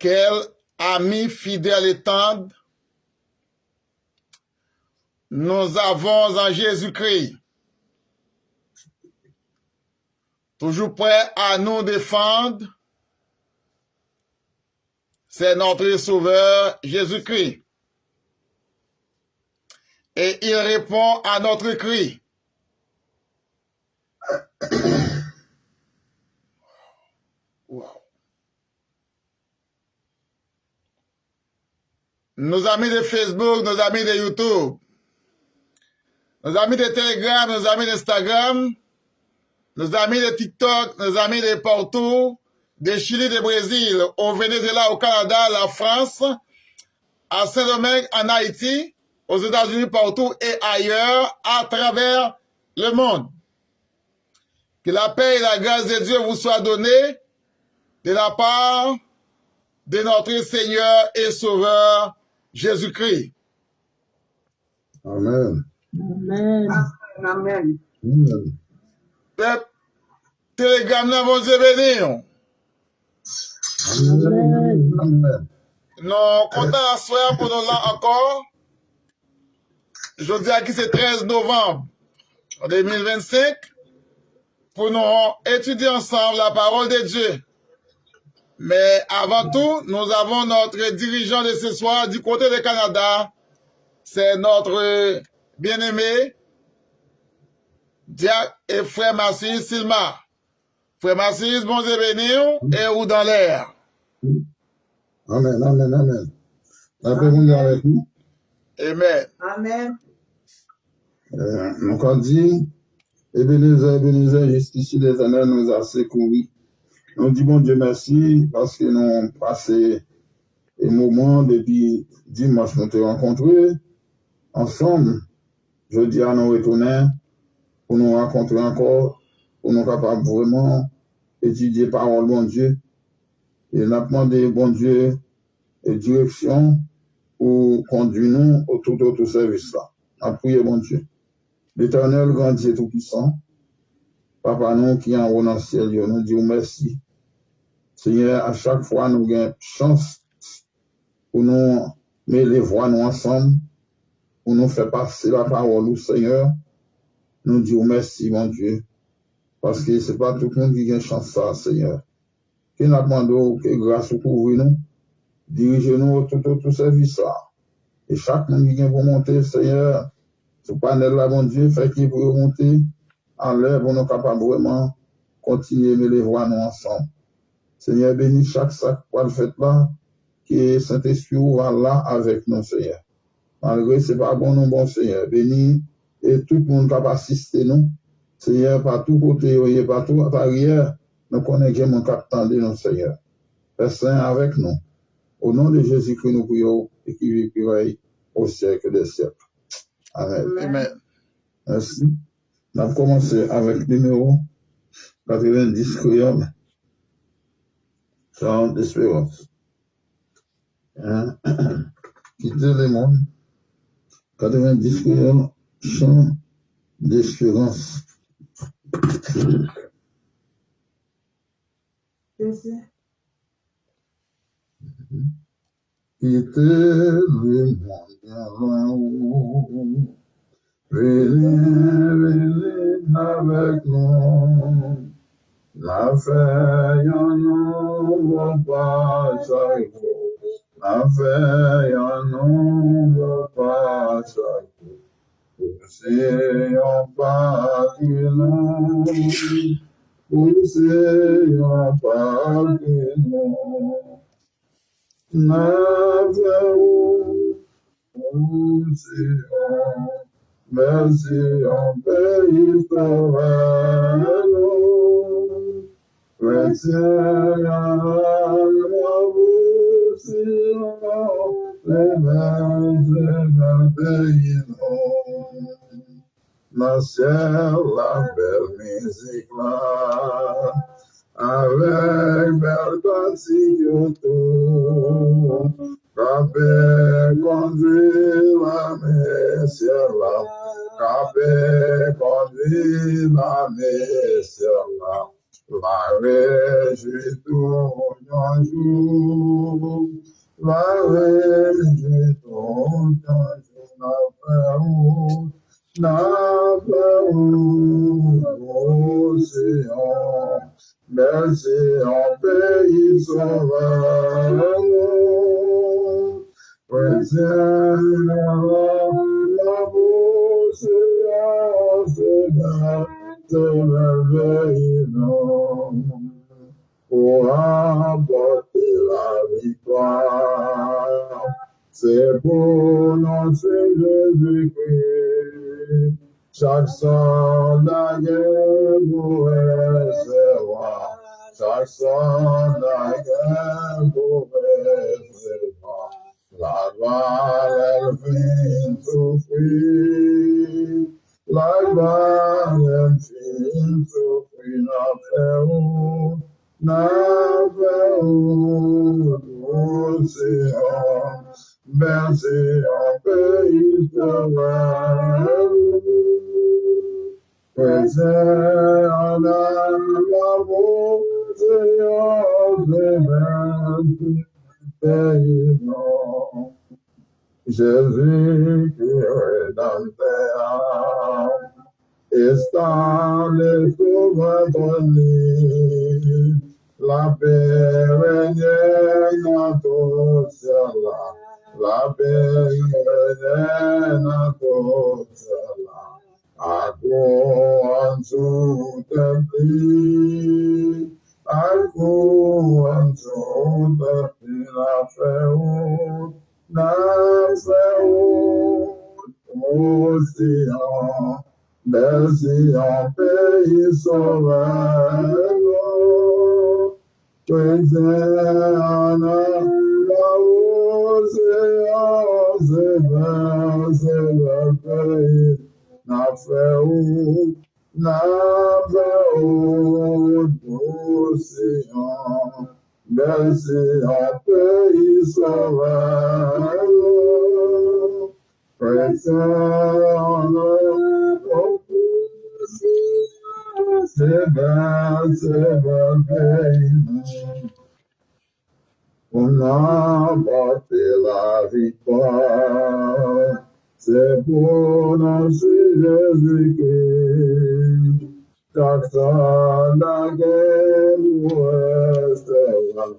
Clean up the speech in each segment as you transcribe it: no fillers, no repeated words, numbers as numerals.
Quel ami fidèle et tendre nous avons en Jésus-Christ, toujours prêt à nous défendre. C'est notre Sauveur Jésus-Christ. Et il répond à notre cri. Wow. Nos amis de Facebook, nos amis de YouTube, nos amis de Telegram, nos amis d'Instagram, nos amis de TikTok, nos amis de partout, de Chili, de Brésil, au Venezuela, au Canada, la France, à Saint-Domingue, en Haïti, aux États-Unis, partout et ailleurs, à travers le monde. Que la paix et la grâce de Dieu vous soient données de la part de notre Seigneur et Sauveur Jésus-Christ. Amen. Amen. Amen. Amen. Peuple, Telegram, là, vos bénis. Amen. Amen. Nous comptons à soir pour nous là encore. Je dis à qui c'est 13 novembre 2025 pour nous étudier ensemble la parole de Dieu. Mais avant tout, nous avons notre dirigeant de ce soir du côté du Canada. C'est notre bien-aimé Diacre et frère Massis Silma. Frère Massis, bon Dieu béni et ou dans l'air. Amen. Amen. Amen. La paix vous avec nous. Amen. Amen. Nous avons dit, Ebenezer, jusqu'ici les années nous a secouru. Nous disons bon Dieu merci parce que nous avons passé un moment depuis dimanche nous avons rencontrés ensemble. Je dis à nous retourner pour nous rencontrer encore, pour nous capables vraiment étudier parole bon Dieu. Et nous avons demandé bon Dieu et direction pour conduire nous autour de tout service là. À prier bon Dieu. L'Éternel grand Dieu tout-puissant, Papa nous qui en haut dans le ciel, nous disons merci. Seigneur, à chaque fois nous avons chance pour nous mettre les voix nous ensemble, pour nous faire passer la parole au Seigneur. Nous disons merci, mon Dieu, parce que c'est pas tout le monde qui a chance ça, Seigneur. Que nous demandons que grâce au couvrir nous, dirigez-nous tout service là. Et chaque monde qui vient pour monter, Seigneur, ce panel là, mon Dieu, fait qu'il peut monter en l'air pour nous capables vraiment continuer de les voir nous ensemble. Seigneur, bénis chaque sac pour le fait là, que Saint-Esprit va là avec nous, Seigneur. Malgré c'est pas bon, non, bon Seigneur. Bénis et tout le monde qui va assister nous. Seigneur, par tout côté, et par tout arrière, nous connaissons mon capitaine de nous, Seigneur. Père Saint avec nous. Au nom de Jésus-Christ, nous prions et qui vit au siècle des siècles. Amen. Amen. Merci. On a commencé avec le numéro 90 créole. Chant d'espérance. Quitter le monde. 90 créole. Chant d'espérance. Quitter le monde là-haut. Venez avec nous. La feuille en nous pas chaque jour. La feuille en nous pas chaque jour. Poussez en pas que nous. Poussez en pas que nous. N'avez-vous poussez en. Merci en pays nous. Chrétien à vous si les mêmes pays nous. La ciel, la belle musique là, avec belle cantique autour. Capé conduit la messière là, Capé conduit la messière là, la réjouit tout un jour, océan, bercé en pays sauvage. La bouche se merveille pour apporter la victoire. C'est pour notre Jésus-Christ, chaque soldat vous recevoir, chaque soldat vous recevoir. La gloire, elle vient souffrir, la gloire, elle vient souffrir, la océan, bercé en pays sauvage. Présent en la océan, pays non. Jésus qui est rédempteur, installé sur votre lit, la paix règne à tout cela, la paix règne à tout cela, à quoi en tout pli, à quoi en tout pli la fait océan, bercé en pays sauvage, présent en la océan, c'est le pays, n'a fait océan, bercé en pays sauvage, présent en c'est le pays. On a porté la victoire, c'est pour notre Jésus-Christ. Chaque soldat vous recevoir,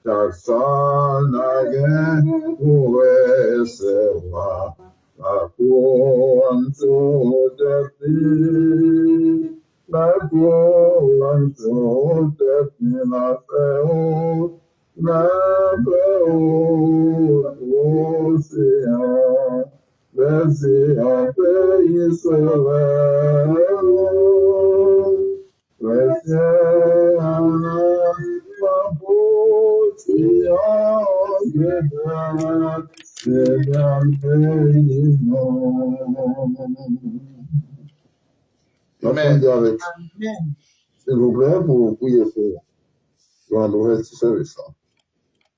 chaque soldat vous recevoir, la couronne sur de vie, la couronne sur de vie, la océan, bercé en pays sauvage, bercé en la bouche c'est dans le pays non. Amen. S'il vous plaît, pour prier pour l'endroit de ce service.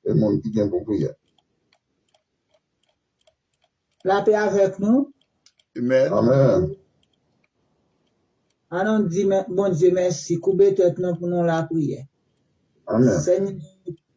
Et le monde qui vient pour prier. La paix avec nous. Amen. Amen. Allons dire, bon Dieu, merci. Coupez tête nous pour nous la prière. Amen.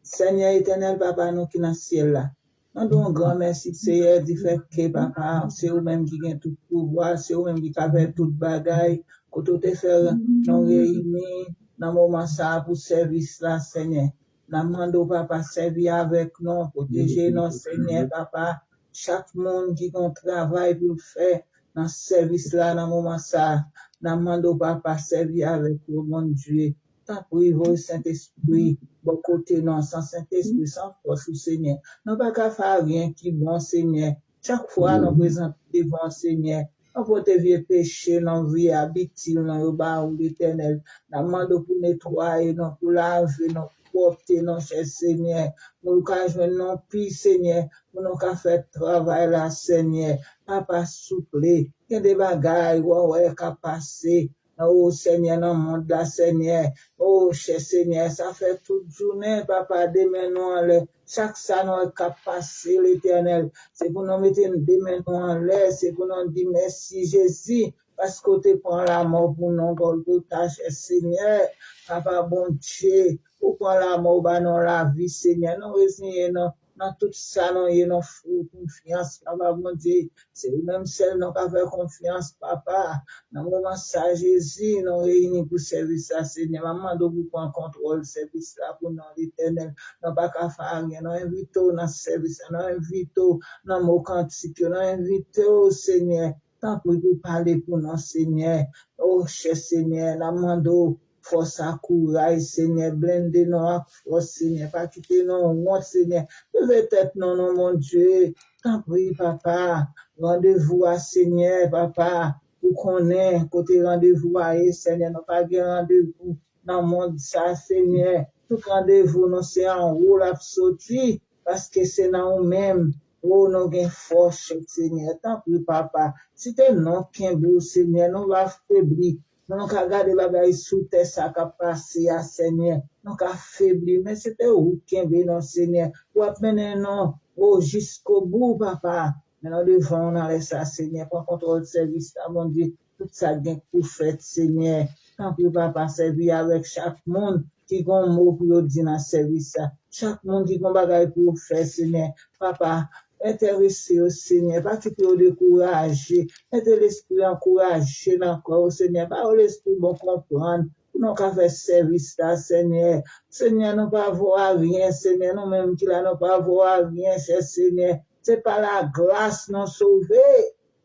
Seigneur éternel, Papa, nous qui dans le ciel là. Nous donnons un grand merci, Seigneur, du fait que, Papa, c'est vous-même qui gagne tout pouvoir, c'est vous-même qui fait toute bagaille, que tout est fait, nous réunis dans le moment ça pour service là, Seigneur. Nous demandons, Papa, servir avec nous, protéger nous, Seigneur, Papa. Chaque monde qui a un travail pour faire dans ce service là, dans le moment ça, nous demandons, Papa, servir avec nous, mon Dieu. Tant pour Saint-Esprit, bon côté non, sans Saint-Esprit, sans force, Seigneur. Nous pas qu'à faire rien qui bon, Seigneur. Chaque fois, nous présentons devant Seigneur. Nous pour te vieux péché, nous vie habitude, nous bas ou l'éternel. Nous demandons pour nettoyer, nous pour laver, nous porter, nous cher Seigneur. Nous qu'à jouer non plus, Seigneur. Nous qu'à faire travail là, Seigneur. Papa souple. Il y a des bagailles, ouais, qu'à passer. Oh Seigneur, dans le monde là, Seigneur. Oh cher Seigneur, ça fait toute journée, Papa, demain nous en l'air. Chaque ça nous est capacité, l'éternel. C'est pour nous mettre demain nous en l'air. C'est pour nous dire merci Jésus. Parce que tu prends la mort pour nous, Golgotha, cher Seigneur. Papa, bon Dieu, pour prendre la mort, bah, non, la vie, Seigneur. Nous résignons dans tout ça, nous avons confiance, papa, mon Dieu. C'est même celle nous avons confiance, papa. Dans le moment ça, Jésus, nous réunis pour service à Seigneur. Maman, nous prend contrôle service là pour nous, l'éternel. Nous pas qu'à faire rien. Nous invitons dans ce service, nous invitons dans nos cantiques, nous invitons, Seigneur. Tant pour vous parler pour nous, Seigneur. Oh, cher Seigneur, la mando. Force à courage, Seigneur, blindez nous à force, Seigneur, pas quitter nous, honte, Seigneur, levez tête non, non, mon Dieu, tant pis, papa, rendez-vous à Seigneur, papa, pour qu'on ait, côté rendez-vous à Seigneur, nous pas de rendez-vous dans le monde, ça, Seigneur, tout rendez-vous, nous, c'est en haut, la sortie, parce que c'est dans nous-mêmes, oh, nous avons force, Seigneur, tant pis, papa, si t'es non, qu'un beau, Seigneur, nous va faiblir. Nous avons gardé bagay sous terre, ça a passé à Seigneur. Nous avons affaibli, mais c'était où qui est non, Seigneur. Ou mener non, oh, jusqu'au bout, papa. Mais nous devons, on laisse ça, Seigneur. Pour contrôle de service, mon Dieu, tout ça bien pour faire, Seigneur. Tant que papa servir avec chaque monde qui a un mot pour dire dans le service. Chaque monde qui a un bagay pour faire, Seigneur. Papa, intéressé au Seigneur, pas qu'il peut décourager, aidez l'esprit encourager encore au Seigneur, pas l'esprit bon comprendre, nous qu'à faire service là, Seigneur. Seigneur, nous pas voir rien, Seigneur, nous même qui là, nous pas voir rien, cher Seigneur. C'est par la grâce nous sauver.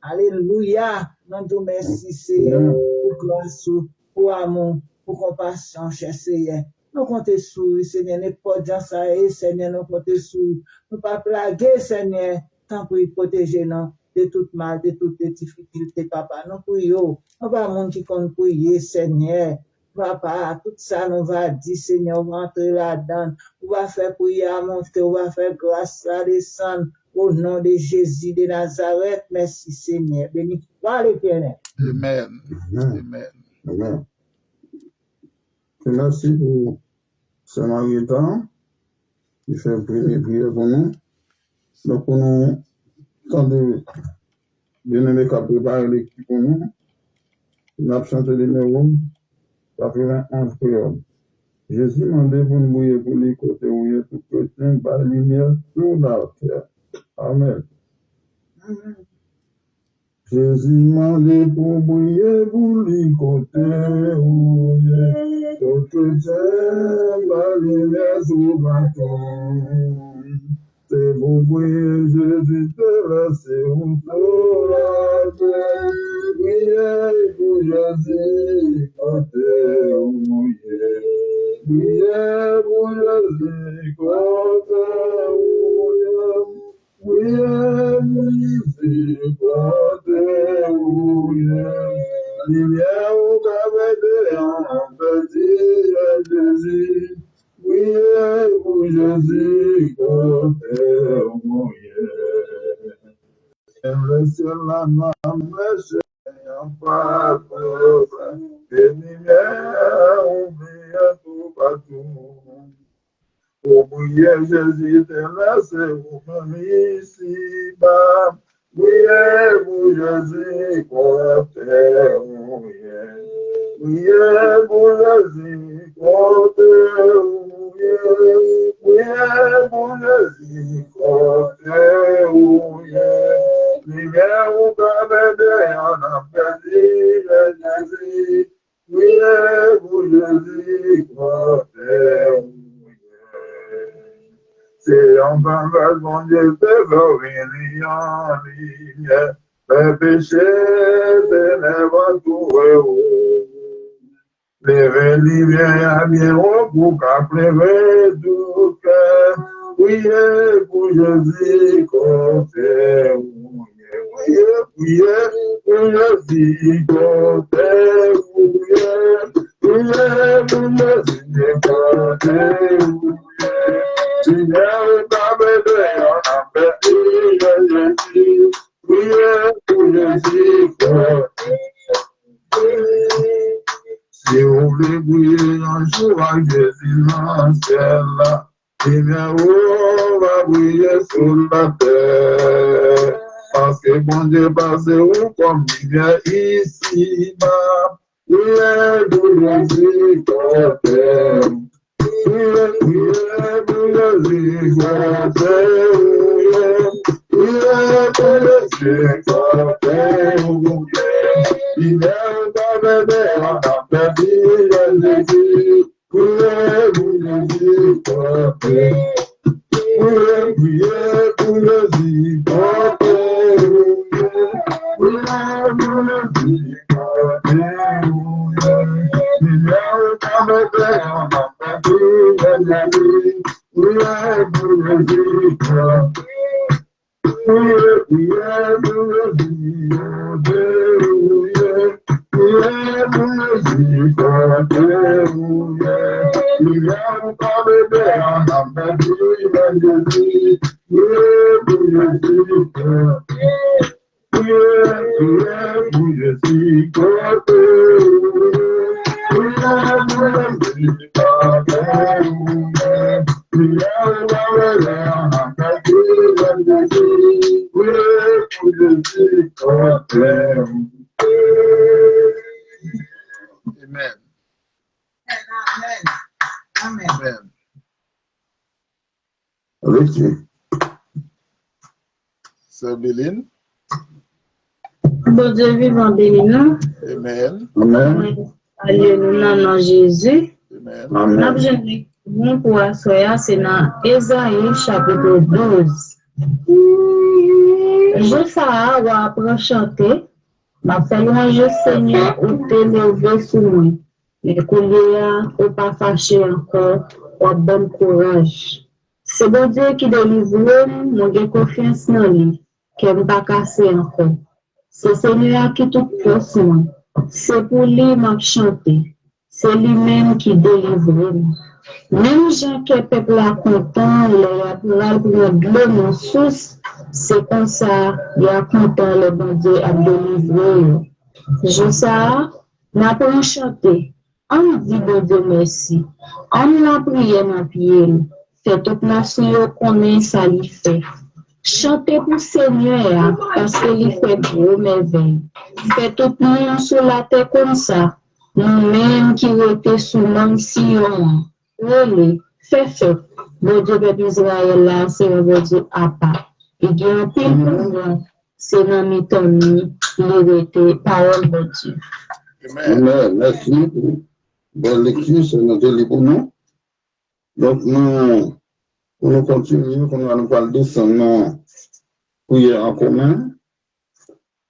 Alléluia. Nous te merci, Seigneur, pour grâce, pour amour, pour compassion, cher Seigneur. Nous comptons sur vous, Seigneur, n'importe quoi ça est, Seigneur, nous comptons sur vous. Nous pas plaguer, Seigneur, tant pour protéger nous de toute mal, de toutes les difficultés, papa. Nous prions. Nous pas monde qui compte prier, Seigneur. Papa, tout ça nous va dire, Seigneur, on va entrer là-dedans. On va faire prier à monter, on va faire grâce à descendre. Au nom de Jésus de Nazareth, merci, Seigneur. Béni soit l'Éternel. Amen. Amen. Amen. Merci pour ce mariton qui fait prier pour nous. Donc, pour nous, tant de bien-aimés qui a préparé l'équipe pour nous, nous avons chanté le numéro 91 prière. Jésus m'a demandé pour nous bouiller pour les côtés où il y a tout chrétien par la lumière sur la terre. Amen. Jésus m'a demandé pour bouiller pour les côtés où il y a tout chrétien par la lumière sur la terre. C'est pour bouiller Jésus te laisser où sur la terre. Bouiller pour Jésus côté où il y a. Bouiller pour Jésus côté où il y a. Bouiller pour Jésus côté où il y a. Lumière au cabet en petit Jésus. Bouiller pour Jésus côté où il y a. Le ciel la noix mèche en pas et lumière oublie tout partout. Pour bouiller Jésus te laisse vous-même ici-bas. Bouiller pour Jésus côté où il y a. Bouiller pour Jésus côté où il y a. Bouiller pour Jésus côté où il y a. Lumière au cabet en a perdu Jésus. Bouiller pour Jésus côté où il y a. C'est en vain mon Dieu te glorifie en lumière. Le péché ténèbres tout haut. Les lumières bien haut pour qu'après tout cœur. Bouiller pour Jésus côté où il y a. Bouiller pour Jésus côté où il y a. Bouiller pour Jésus côté où il y a. Seigneur, t'avais en appel, Jésus. Bouiller pour Jésus côté. Si vous voulez bouiller un jour à Jésus dans le ciel, eh bien, on va bouiller sur la terre. Parce que bon Dieu passe où comme il vient ici-bas. Bouiller pour Jésus côté. Amen. Amen. Amen. Avec you. Sœur Béline. Bon Dieu vivant béni nous. Amen. Amen. Alléluia dans Jésus. Amen. N'a Amen. besoin bon pour assoya c'est dans Ésaïe chapitre 12. Je ça va après chanter. Ma fait louange Seigneur ou te lever sous moi. Mais qu'on ou pas fâché encore, ou bon courage. C'est bon Dieu qui délivre, mon j'ai confiance dans lui, qui ne pas casser encore. C'est Seigneur qui tout force moi. C'est pour lui m'a chanté. C'est lui-même qui délivre. Même gens que le peuple a content, il a de l'eau en source, c'est comme ça, il a content le bon Dieu a délivré. Je sais, n'a pas chanté. On dit bon Dieu merci. On l'a prié dans pied. Fait toute nation connaît ça lui fait. Chantez pour Seigneur parce qu'il fait gros merveilles. Fait tout le monde sur la terre comme ça. Nous-mêmes qui étions sous mon Sion. Oui, fait. Bon Dieu peuple Israël là, c'est un bon Dieu à part. Il y a un peu de c'est dans mes temps, il était parole de Dieu. Amen. Amen. Merci pour belle lecture, c'est notre livre pour nous. Donc, nous continuons, on va nous parler de son prière en commun.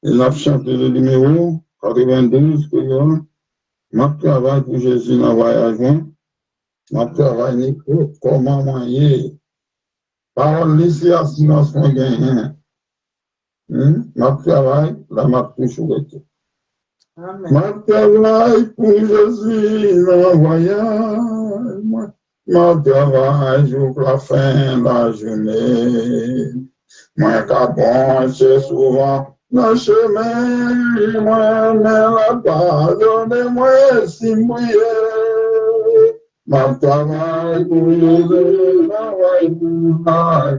Et nous avons chanté le numéro 92, prière. Ma travail pour Jésus dans le voyage. Ma travail pour comment moyen. Parole ici à silence qu'on gagne. Ma travail, la m'a toujours été. Amen. Ma travail pour Jésus dans le voyage. Ma travail jusqu'à la fin de la journée. Moi, qu'à souvent dans le chemin, moi, mais la pardonne-moi si mouillé. Ma travail pour Jésus, ma travail pour ma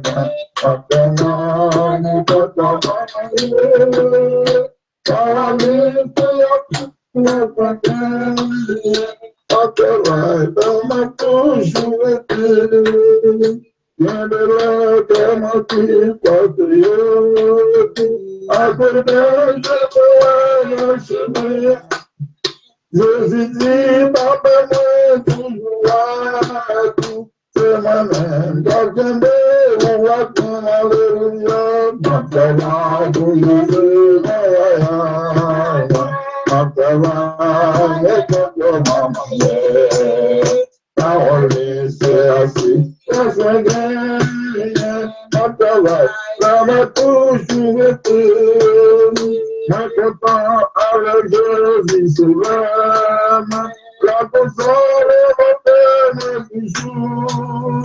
travail pour toujours été. Bien de la terre, qui patriote, à côté de chemin. Jésus dit, papa, moi, toujours à tout. C'est moi-même, quelqu'un de roi, comme alléluia. Ma travail pour Jésus, ma travail, et comme maman, parole, c'est assis. C'est gagné, ma travail, ça m'a toujours été. Ma content avec Jésus, c'est l'âme. La console est ma peine toujours.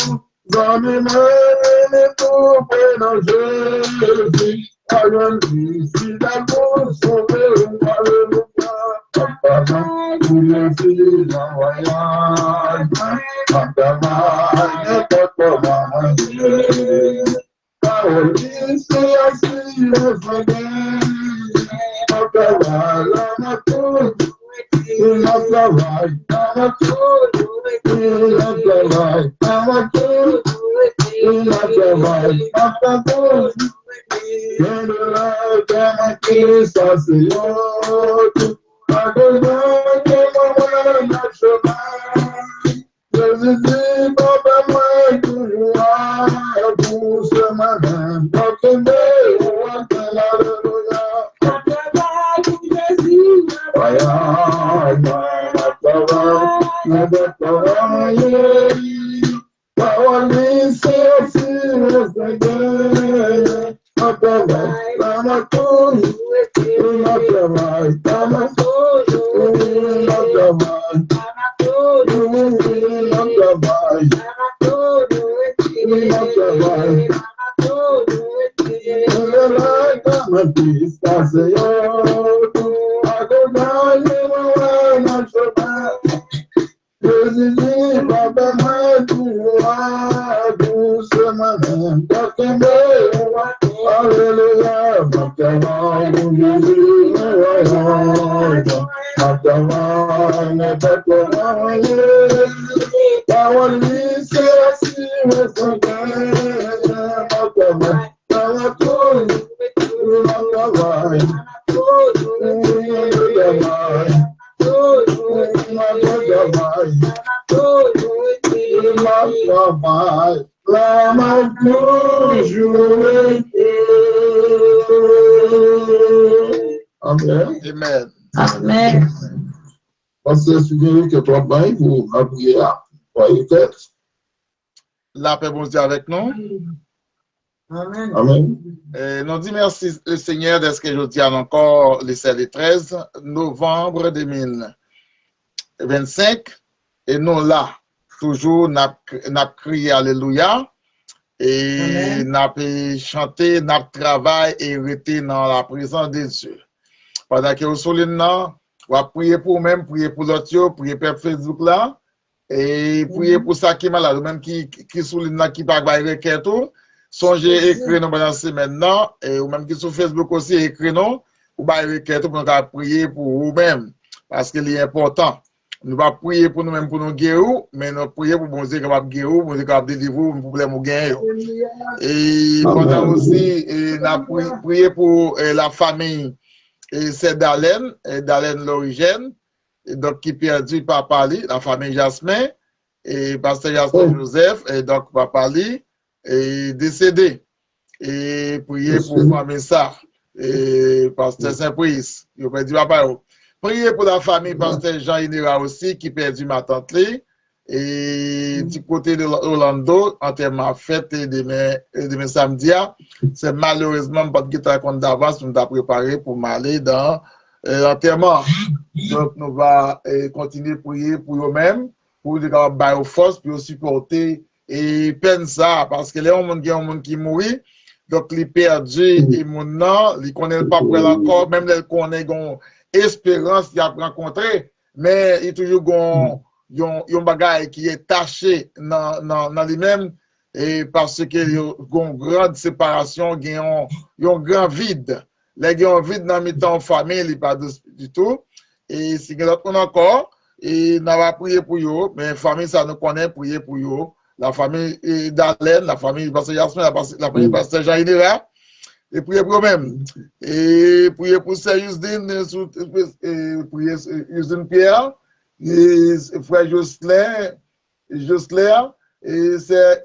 Dans mes mains, tout est dans Jésus. Alléluia, si d'amour sauvé, alléluia. Papa, pour les filles en voyage. Papa, n'importe comment manger. Parole, c'est assis, le frère. Papa, la ma tout. Ma travail, ma tout. Amen. Amen. Pasteur, souvenez que toi, vous la prière, voyez tête. La paix bon Dieu avec nous. Amen. Amen. Nous disons merci le Seigneur de ce que je dis encore le 13 novembre 2025. Et nous là, toujours, n'a crié Alléluia. Et n'a chanté, n'a travaillé et rester dans la présence de Dieu. Pendant que vous soulignez, on va prier pour vous-même, prier pour l'autre, prier pour Facebook là. Et prier pour ça qui est malade, même qui souligne là, qui ne peut pas requête. Songez écrire nous pendant la semaine, et ou même qui sur Facebook aussi, écrire nous, ou pas requête pour nous prier pour vous-même. Parce que c'est important. Nous ne prier pour nous-mêmes pour nous guérir, mais nous prier pour bon Dieu capable de guérir, pour Dieu capable de délivrer les problèmes ou gagner. Et pendant aussi, nous prier pour la famille, et c'est Dalen l'origine, donc qui perdu papa Ali, la famille Jasmin, et pasteur Jasmin Joseph, et donc papa Ali, et décédé. Et prier pour la famille ça, et pasteur Saint-Brice, il a perdu papa. Priez pour la famille pasteur Jean Inera aussi, qui perdu ma tante Lee, et du côté de Orlando, enterrement fête demain samedi, c'est malheureusement pas de guitare qu'on d'avance, nous avons préparé pour m'aller dans l'enterrement. Donc, nous allons continuer à prier pour eux-mêmes, pour les avoir force, pour supporter et peine ça, parce que là, il y a un monde qui mourit, donc il perdu et mon nom, il ne connaît pas pour encore, même il connaît une espérance qu'il a rencontré, mais il y a toujours un bagage qui est taché dans lui-même, et parce qu'il y a une grande séparation, il y a un grand vide. Là, il y a un vide dans mes temps en famille, il n'y a pas du tout. Et si nous avons encore, et nous avons prié pour eux, mais la famille, ça nous connaît, prier pour eux. La famille d'Alain, la famille pasteur Yasmin, la famille pasteur Jean-Inera, et prier pour eux-mêmes. Et prier pour Sœur Yusdine, prier Yusdine Pierre, et frère Jocelyn, et c'est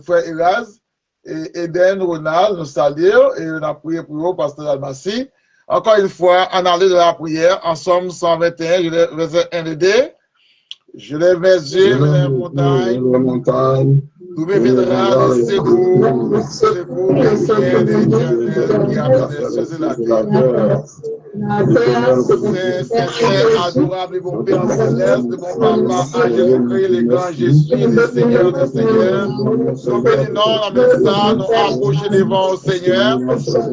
frère Eraz, et Eden Ronald, nous saluons, et on a prié pour eux, pasteur Almassi. Encore une fois, en allée de la prière, en Somme 121, je le verset 1 et 2. Je lève mes yeux vers la montagne, d'où me viendra le secours, le ciel de l'Éternel qui a fait les cieux et la terre. C'est adorable et bon Père céleste, de mon Papa, à Jésus-Christ, le grand Jésus, le Seigneur des Seigneurs. Nous bénissons la messe, nous approchons devant le Seigneur.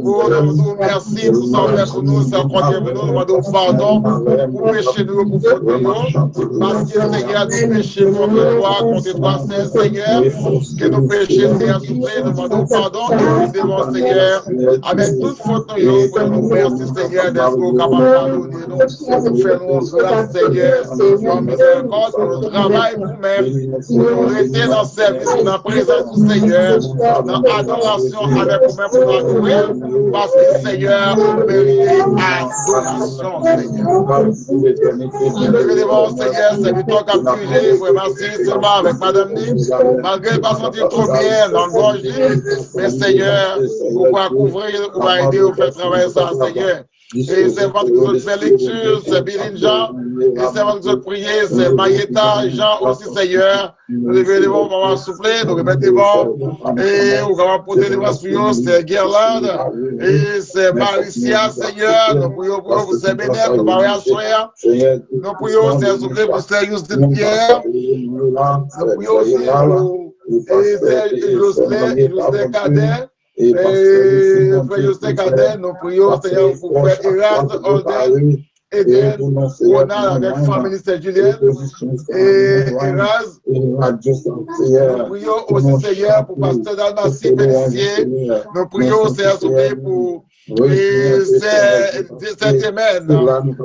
Pour nous merci pour ça fait pour nous, ça continue pour nous, nous demandons pardon pour pécher nous, pour faute nous. Parce que Seigneur, nous péchons contre toi, Seigneur, que nous péchons, Seigneur, soufflé, nous demandons pardon, et nous devons, Seigneur, avec toute faute nous, pour nous merci, Seigneur, est-ce qu'on est capable de pardonner nous, pour faire nous grâce, Seigneur, en miséricorde, pour le travail pour nous-mêmes, pour nous rester dans le service, dans la présence du Seigneur, dans l'adoration avec nous-mêmes pour nous adorer, parce que Seigneur, vous méritez adoration, Seigneur. Devant Seigneur, c'est toi qui as dirigé, vraiment, seulement avec Madame Ni, malgré ne pas sentir trop bien dans le gorge, mais Seigneur, vous pouvez couvrir, vous pouvez aider, vous faire travailler ça, Seigneur. Et c'est votre que vous faites lecture, c'est Billy Jean, et c'est votre que vous priez, c'est Mayeta, Jean aussi, Seigneur. Nous devons vraiment souffler, nous remettre devant, et vous allons porter devant sur c'est Guerlain, et c'est Maricia, Seigneur. Nous prions pour vous, c'est Bénèque, nous prions à Soya. Nous prions, c'est souffler pour Sérius de Pierre. Nous prions aussi pour Illustré Cadet. Et frère Justin Cadet, nous prions, Seigneur, pour frère Erasme, Olden, Eden, Ronald avec famille Saint Julien et Erasme. Nous prions aussi, Seigneur, pour pasteur Dalmatie Pélissier. Nous prions, Seigneur, pour cette semaine,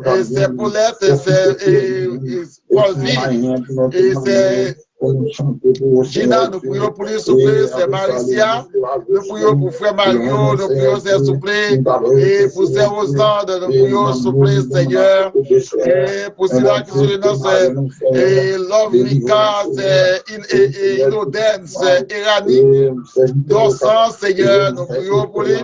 et c'est Paulette, et c'est Paulville, et c'est Gina, nous prions pour lui souffler, c'est Maricia, nous prions pour frère Mario, nous prions, c'est souffler, et pour ces Rosand, nous prions souffler, Seigneur, et pour ceux-là qui sont là, c'est Love Mika, c'est Inoden, c'est Irani, Dorsan, Seigneur, nous prions pour lui,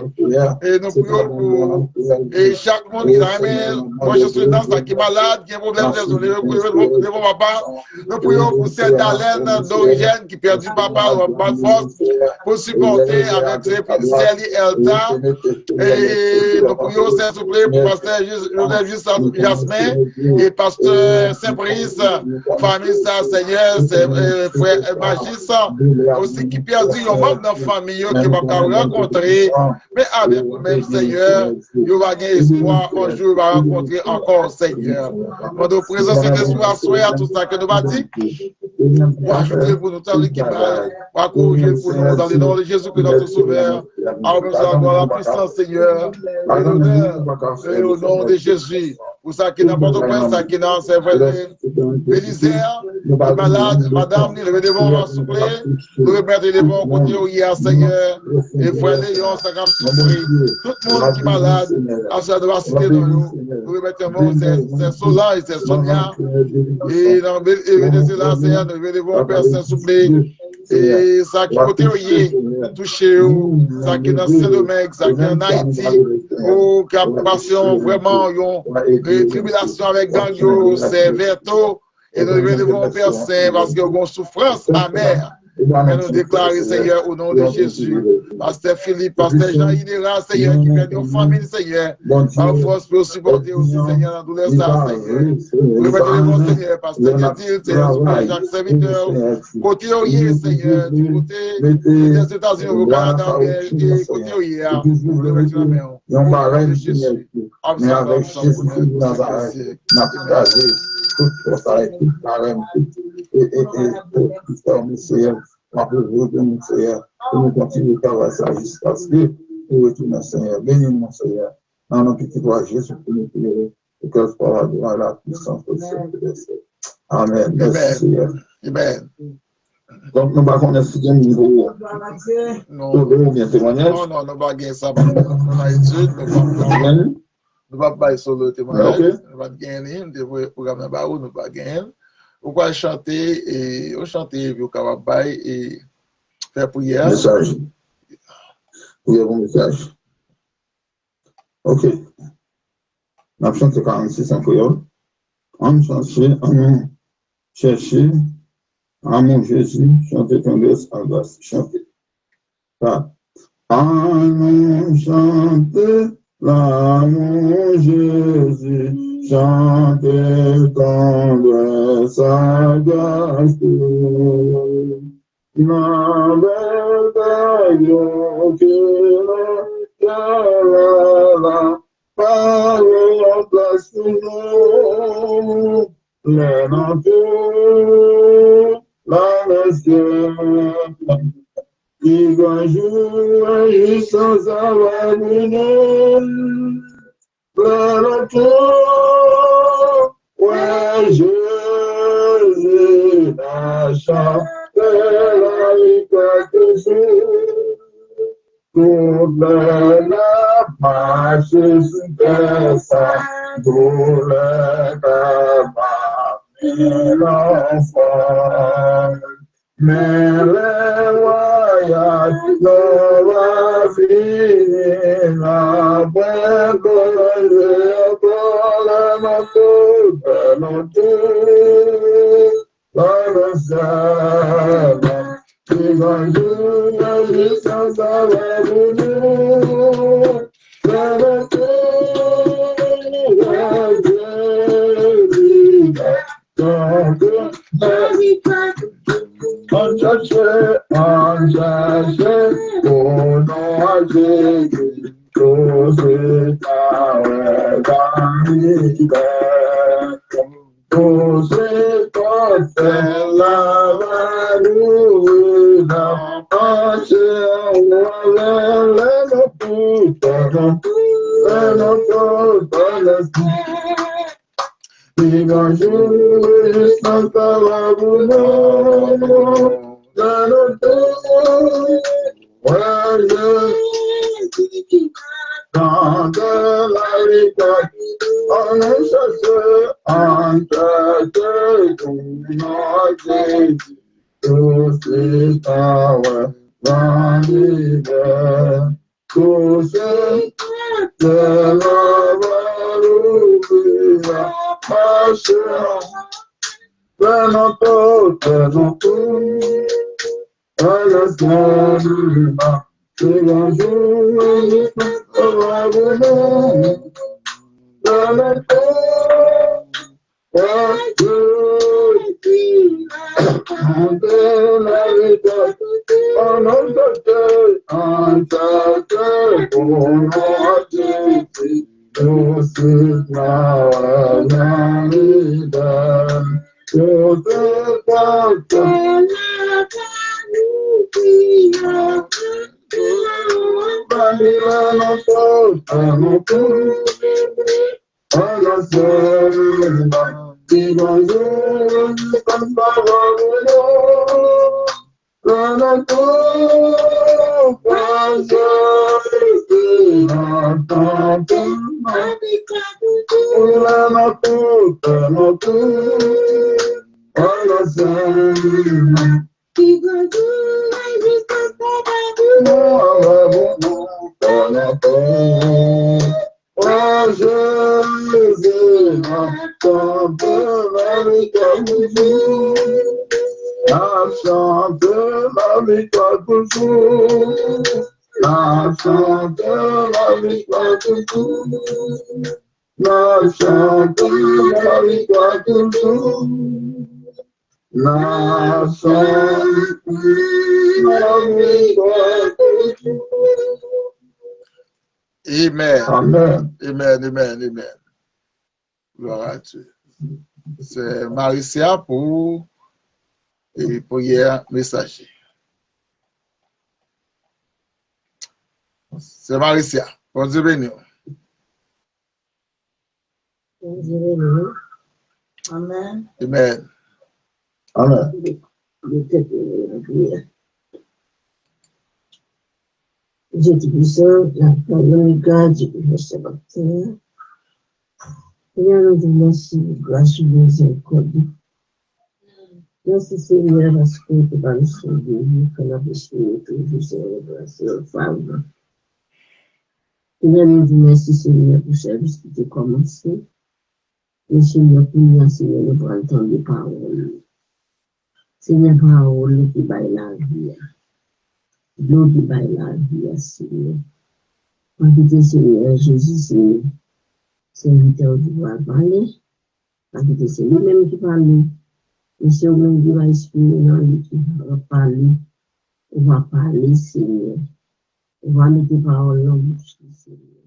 et nous prions pour, et chaque monde qui a aimé, moi je suis dans ça, qui est malade, qui a un problème, désolé, devant papa, nous prions pour cette talent d'origine qui perdu papa ou pas de force pour supporter avec Célie Elta et nous prions s'il vous plaît pour pasteur Joseph Jasmin et pasteur Saint-Brice, famille ça Seigneur, frère Magis aussi qui perdu un membre de la famille qui va rencontrer, mais avec vous-même Seigneur, il va gagner espoir, un jour il va rencontrer encore Seigneur. Notre présence est à tout ça que nous va dire. Pour ajouter pour nous, qui va corriger pour nous dans le nom de Jésus que notre Sauveur. En besoin de la puissance, Seigneur, et l'honneur, et au nom de Jésus. Pour ça qui n'a pas de point, ça qui n'a, c'est vrai, Bélisère, malade, madame, nous devons souffler, nous remettre les bons côtés hier, Seigneur, et frère Léon, ça va souffrir. Tout le monde qui est malade, à ça doit citer dans nous, nous remettons bon, c'est Solange, c'est Sonia, et dans Venezuela, Seigneur, nous devons faire souffler. Et ça qui côté touché, ça qui dans Saint-Domingue, ça qui en Haïti, ou qui a passion vraiment, une tribulation avec gang, c'est Verto, et nous devons faire ça parce qu'il y a une souffrance amère. Mais nous déclarer, Seigneur, au nom de Jésus, Pasteur Philippe, Pasteur Jean-Hidera, Seigneur, qui vient d'une famille, Seigneur, en force pour supporter aussi, Seigneur, dans douleur, ça, Seigneur. Nous remettons mon Seigneur, Pasteur Yadil, Seigneur, Jacques Serviteur, côté Oyer, Seigneur, du côté des États-Unis, au Canada, et côté Oyer, nous remettons la main, au nom de Jésus. Observons, tout ça et tout carême et fermer Seigneur, ma pauvre de mon Seigneur, et nous continuons à travailler ça jusqu'à ce que nous retournons Seigneur, bénis mon Seigneur, dans notre petit roi Jésus pour nous prier, et que le Père de la puissance de Dieu. Amen. Merci Seigneur. Amen. Donc, nous ne pouvons pas faire un niveau. Non, nous ne pas gagner ça. Nous ne pouvons pas sur le témoignage. Nous ne pouvons pas gagner. Nous ne pouvons pas gagner. Vous pouvez chanter et chanter, vous pouvez et faire prière. Message. Prière pour message. Ok. On a chanté 46 en prière. On cherche. À mon Jésus, chantez ton grâce en grâce, chantez. Allons chanter, là, mon Jésus, chantez ton grâce en grâce. La belle que la parole place nous, les natures. La nation qui va jouer sans avoir de nom. La tout, ouais, Jésus, la chance de la victoire toujours. Toute la marche sur sa douleur l'enfant. Mais les voyages de la vie n'après que le ciel. Amen. Amen. Amen, amen, amen. Gloire à Dieu. C'est Maricia pour hier messager. C'est Maricia. Bon Dieu béni. Amen. Amen. Amen. Dieu te puissant, la parole de God, Dieu te fait baptême. Seigneur, nous te merci, grâce et miséricorde. Merci Seigneur, parce que tu vas nous sauver, que la péché toujours Seigneur, grâce et faveur. Seigneur, nous te merci Seigneur pour le service qui t'a commencé. Et Seigneur, pour nous, Seigneur, nous prenons le temps de parole. Seigneur, parole qui baille la vie. L'eau qui baille la vie, Seigneur. Invité Seigneur, Jésus, Seigneur. C'est l'invité qui va parler. Invité, c'est lui-même qui parle. Et c'est lui-même qui va exprimer dans lui qui va parler. On va parler, Seigneur. On va mettre des paroles dans la bouche, Seigneur.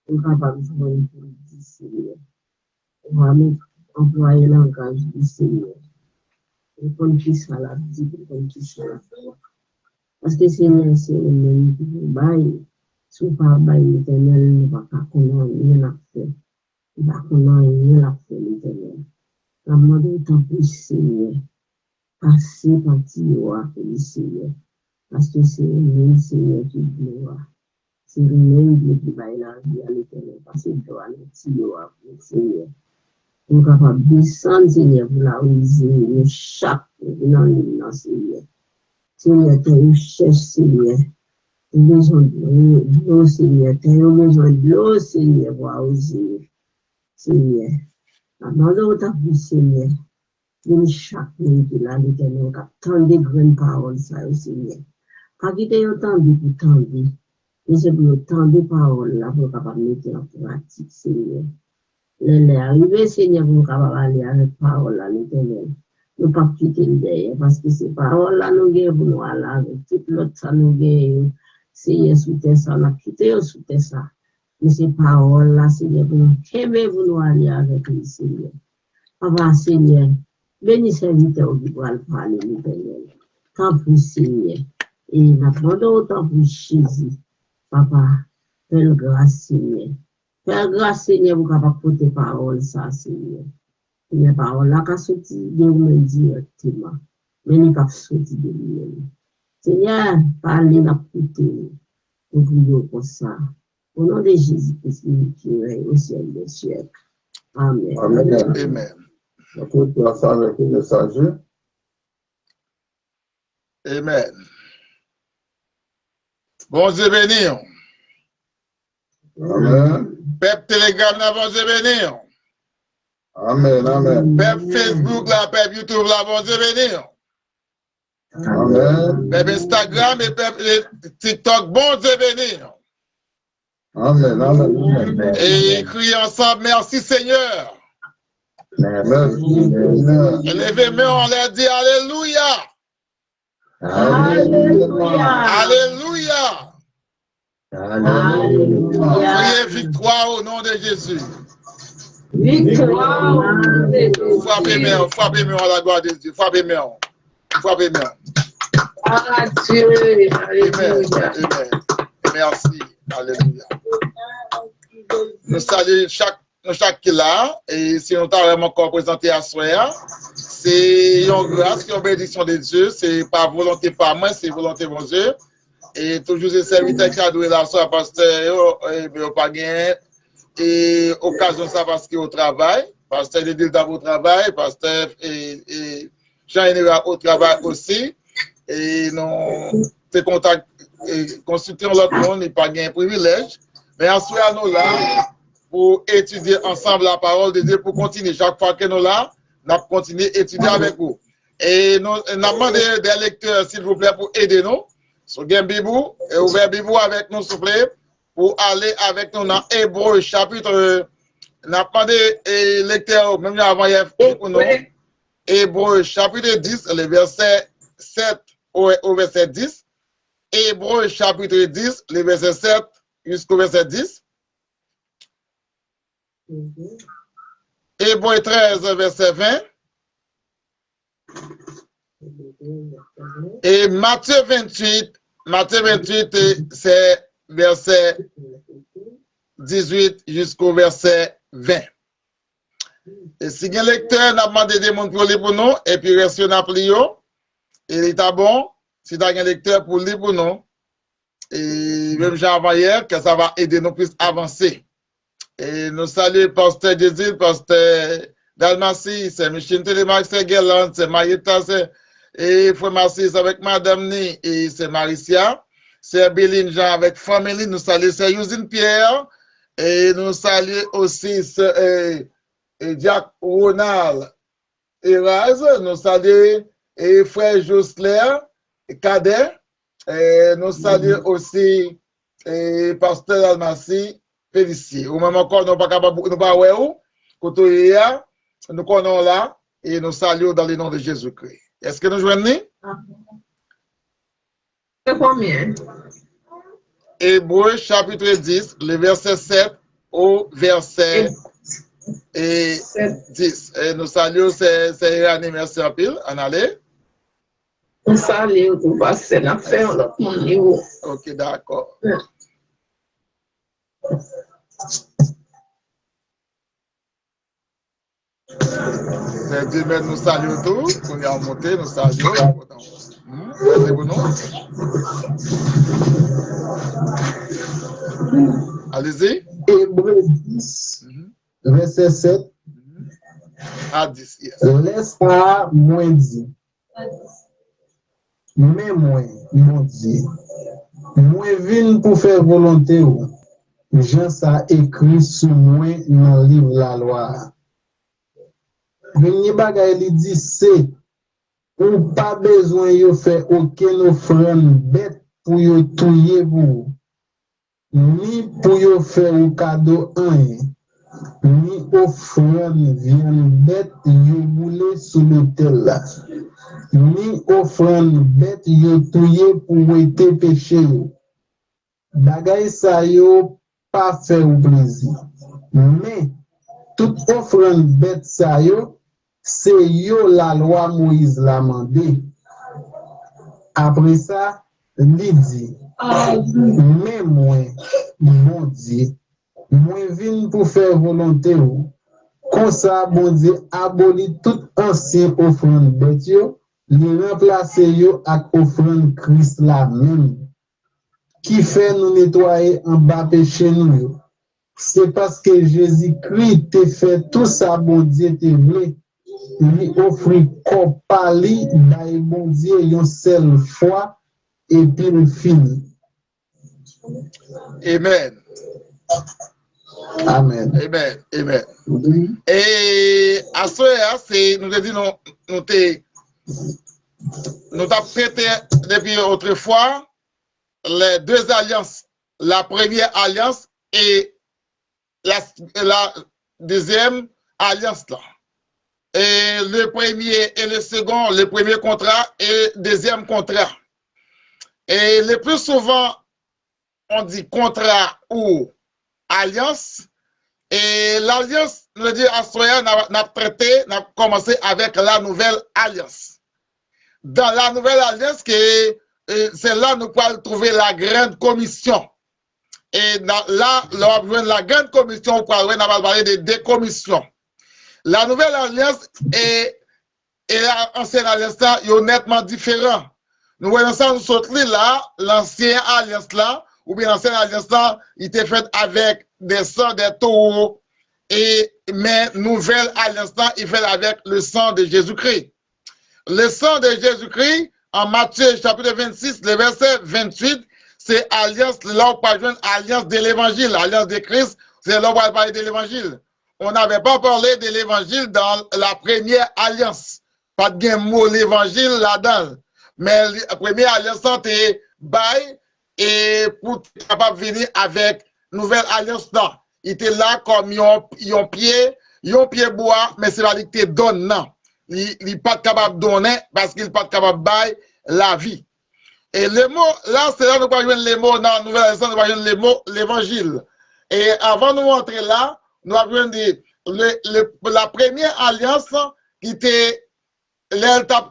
On va pas besoin de dire, Seigneur. On va employer le langage du Seigneur. Et qu'on puisse faire la vie, qu'on puisse faire la foi. Parce que Seigneur, c'est lui-même qui vous baille. Si vous ne baille l'éternel, ne va pas qu'on a rien à faire. Bah, comment il a fait l'éternel. La demande autant pour Seigneur. Passer par Tioa pour le Seigneur. Parce que c'est le même Seigneur qui gloire. C'est le même Dieu qui va la vie à l'éternel. Parce que gloire le Tioa pour le Seigneur. Nous sommes capables de descendre, Seigneur, pour la ruser, le chaque dans le Seigneur. Seigneur, tu as une cherche, Seigneur. Tu as besoin de l'eau, Seigneur. Tu as besoin de l'eau, Seigneur, pour arroser. Seigneur. Demandons ta vie, Seigneur. Une chaque minute qui là, l'éternel, tant de grandes paroles, ça, Seigneur. Pas quitter autant de pour tant de. Mais c'est pour autant de paroles, là, pour capable mettre en pratique, Seigneur. Les arrivés, Seigneur, pour capable aller avec parole, là, l'éternel. Nous pas quitter le derrière, parce que ces paroles, là, nous gagnons pour nous aller avec tout l'autre, ça nous gagne. Seigneur, sous tes ça, on a quitté sous tes ça. Mais ces paroles, là, Seigneur, pour nous aller avec lui, Seigneur. Papa, Seigneur. Béni serviteur qui va parler, l'éternel. Tant pour Seigneur. Et n'attendons autant pour Jésus. Papa, fais grâce, Seigneur. Fais grâce, Seigneur, pour capable porter parole, ça, Seigneur. Et les paroles là, qui sortent de vous directement. Mais ils ne peuvent pas sortir de lui-même. Seigneur, parlez, n'a coûté. Nous prions pour ça. Au nom de Jésus-Christ, qui est au ciel des siècles. Amen. Amen. Amen. Donc, on peut faire ça avec le messager. Amen. Bon Dieu béni. Amen. Peuple Telegram, là, bon Dieu béni. Amen. Amen. Peuple Facebook, là, peuple YouTube, là, bon Dieu béni. Amen. Peuple Instagram et peuple TikTok, bon Dieu béni. Amen. Amen. Et criez ensemble, merci Seigneur. Merci. Et levez-moi, on leur dit Alléluia. Alléluia. Alléluia. Alléluia. Criez victoire au nom de Jésus. Victoire. Frappez-moi à la gloire de Dieu. Frappez-moi. Frappez-moi. Ah, Dieu. Amen. Amen. Merci. Alléluia. Nous saluons chaque qui là, et si on t'a vraiment encore présenté à soi, c'est une grâce, une bénédiction de Dieu, c'est pas volonté par moi, c'est volonté de Dieu. Et toujours les serviteurs qui a doué la soirée, pasteur, et pas gagné, et occasion ça parce qu'il est au travail, pasteur de Dilda au travail, pasteur et Jean-Général au travail aussi, et nous fait contact, consulter l'autre monde, il pas gagné privilège, mais ensuite nous là, pour étudier ensemble la parole de Dieu, pour continuer. Chaque fois que nous là, nous continuons à étudier avec vous. Et nous demandé des lecteurs, s'il vous plaît, pour aider nous. Sur Game Bibou, et ouvert Bibou avec nous, s'il vous plaît, pour aller avec nous dans Hébreu chapitre. Nous avons demandé des lecteurs, même avant hier, pour nous. Hébreu chapitre 10, le verset 7 au verset 10. Hébreu chapitre 10, le verset 7 jusqu'au verset 10. Hébreu 13, verset 20. Et Matthieu 28, c'est verset 18 jusqu'au verset 20. Et si un lecteur n'a demandé des mondes pour lire pour nous, et puis reste un plio, il est bon, si tu as un lecteur pour lire pour nous, et même j'avais hier, que ça va aider nous plus avancer. Et nous saluons pasteur Jésus, pasteur Dalmacie, c'est Michel Télémax, c'est Guerlain, c'est Maïta, c'est et Frère Massis avec Madame Ni, et c'est Maricia, c'est Béline Jean avec famille, nous saluons c'est Usine Pierre, et nous saluons aussi Jacques Ronald et Raz, nous saluons et Frère Josler, Cadet, et nous saluons aussi et pasteur Dalmacie, Félicie. Ou même encore, nous ne pouvons pas voir où, nous connaissons là, et nous saluons dans le nom de Jésus-Christ. Est-ce que nous joignons? C'est combien? Hébreu chapitre 10, le verset 7 au verset 10. Et nous saluons, c'est anniversaire pile, en allée. On salue, on va passer l'affaire, l'autre niveau. Ok, d'accord. C'est Dieu même nous salue tout. On est en montée, nous saluons. C'est bon, non? Allez-y. Hébreux 10, verset 7. À 10, yes. Laisse pas moins dit. Mais moi, mon Dieu, moi vine pour faire volonté ou. Jean ça écrit sous moi dans le livre la loi. Vini bagay li dit c'est ou pas besoin de faire aucune offrande bête pour yo touyer pour ni pour yo faire un cadeau rien ni offrande viande bête yo boule sous l'autel là ni offrande bête yo touyer pour ete péché yo bagay sa yo pas faire au plaisir mais toute offrande bête sa yo c'est yo la loi Moïse l'a mandé. Après ça, il dit, mais moi, bon Dieu, moi vine pour faire volonté ou. Comme ça, bon Dieu, abolit toute ancienne offrande bête yo, li remplacer yo ak offrande Christ la même, qui fait nous nettoyer en bas péché nous yo. C'est parce que Jésus-Christ te fait tout ça, bon Dieu te voulait. Lui offrit corps pali dans bon Dieu une seule fois et puis le fini. Amen. Amen. Amen. Amen. Et à ce c'est nous te dit nous t'avons traité depuis autrefois les deux alliances. La première alliance et la deuxième alliance là. Et le premier et le second, le premier contrat et le deuxième contrat. Et le plus souvent, on dit contrat ou alliance. Et l'alliance, nous dit Astroya, n'a traité, n'a commencé avec la nouvelle alliance. Dans la nouvelle alliance, c'est là nous pouvons trouver la grande commission. Et là, nous avons besoin de la grande commission, nous pouvons parler de deux commissions. La nouvelle alliance et l'ancienne alliance là, est nettement différent. Nous voyons ça, nous sommes là, l'ancienne alliance là, ou bien l'ancienne alliance là, il était faite avec des sangs, des taureaux, mais nouvelle alliance là, il fait avec le sang de Jésus-Christ. Le sang de Jésus-Christ, en Matthieu chapitre 26, le verset 28, c'est alliance, là où on peut joindre alliance de l'évangile, alliance de Christ, c'est là où on va parler de l'évangile. On n'avait pas parlé de l'évangile dans la première alliance. Pas de mot l'évangile là-dedans. Mais la première alliance, c'était bail et pour être capable de venir avec nouvelle alliance là. Il était là comme un pied bois, mais c'est la dictée donne non. Il n'est pas capable de donner parce qu'il n'est pas capable de bail la vie. Et les mots, là, c'est là que nous allons jouer les mots dans la nouvelle alliance, nous allons jouer les mots l'évangile. Et avant de nous montrer là, nous avons dit la première alliance qui était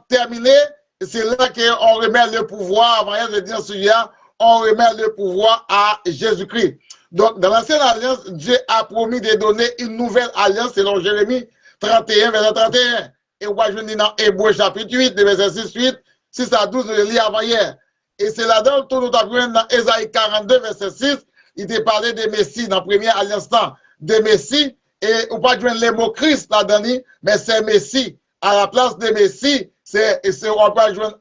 terminée, c'est là qu'on remet le pouvoir, avant de dire celui-là, on remet le pouvoir à Jésus-Christ. Donc, dans l'ancienne alliance, Dieu a promis de donner une nouvelle alliance, selon Jérémie 31, verset 31. Et on va jouer dans Hébreux chapitre 8, verset 6, 8, 6 à 12, je lis avant hier. Et c'est là-dedans que nous avons dans Ésaïe 42, verset 6, il te parlait de Messie, dans la première alliance, de Messie, et on pas joindre les mots Christ là-dedans, mais c'est Messie. À la place de Messie, on peut joindre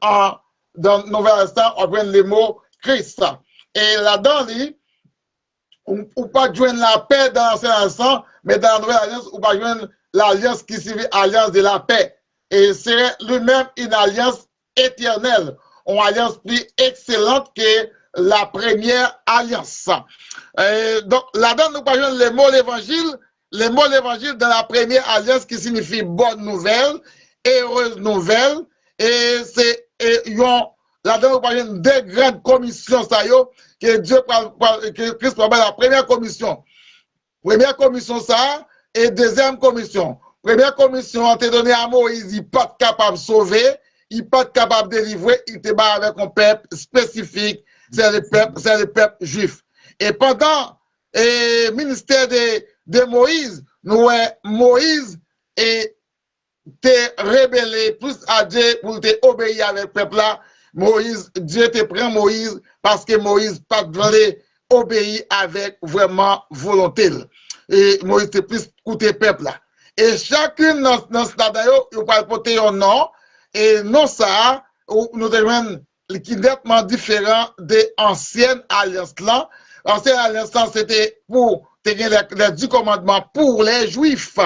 dans le Nouvel Instant, on prend les mots Christ. Et là-dedans, on pas joindre la paix dans l'Ancien Instant, mais dans la Nouvelle Alliance, on pas joindre l'alliance qui signifie alliance de la paix. Et c'est lui-même une alliance éternelle, une alliance plus excellente que la première alliance. Donc là-dedans, nous pas joindre les mots l'évangile. Les mots l'évangile dans la première alliance qui signifie bonne nouvelle, heureuse nouvelle, et c'est là-dedans, nous parlons des grandes commissions, ça y est, que Dieu, que Christ parle la première commission. Première commission, ça, et deuxième commission. Première commission, on t'a donné à Moïse, il n'est pas capable de sauver, il n'est pas capable de délivrer, il te bat avec un peuple spécifique, c'est le peuple juif. Et pendant le ministère de Moïse, nous, Moïse et te rebellé plus à Dieu pour te obéir avec le peuple là, Moïse, Dieu te prend Moïse parce que Moïse pas voulu obéir avec vraiment volonté. Et Moïse te plus écouter peuple là. Et chacune dans ce stade, il va porter un nom, et non ça, nous avons qui est nettement différent de l'ancienne alliance là. L'ancienne alliance là, c'était pour les 10 commandements pour les Juifs.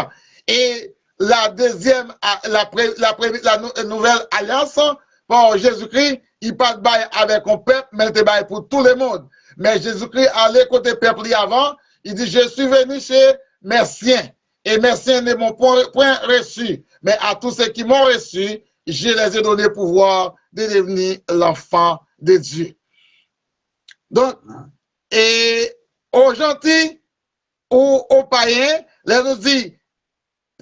Et la deuxième, la nouvelle alliance, pour Jésus-Christ, il pas de bail avec un peuple, mais il te bail pour tout le monde. Mais Jésus-Christ allait côté peuple avant, il dit, je suis venu chez mes siens, et mes siens ne m'ont point reçu, mais à tous ceux qui m'ont reçu, je les ai donné pouvoir de devenir l'enfant de Dieu. Donc, et aux gentils ou aux païens, les nous dit,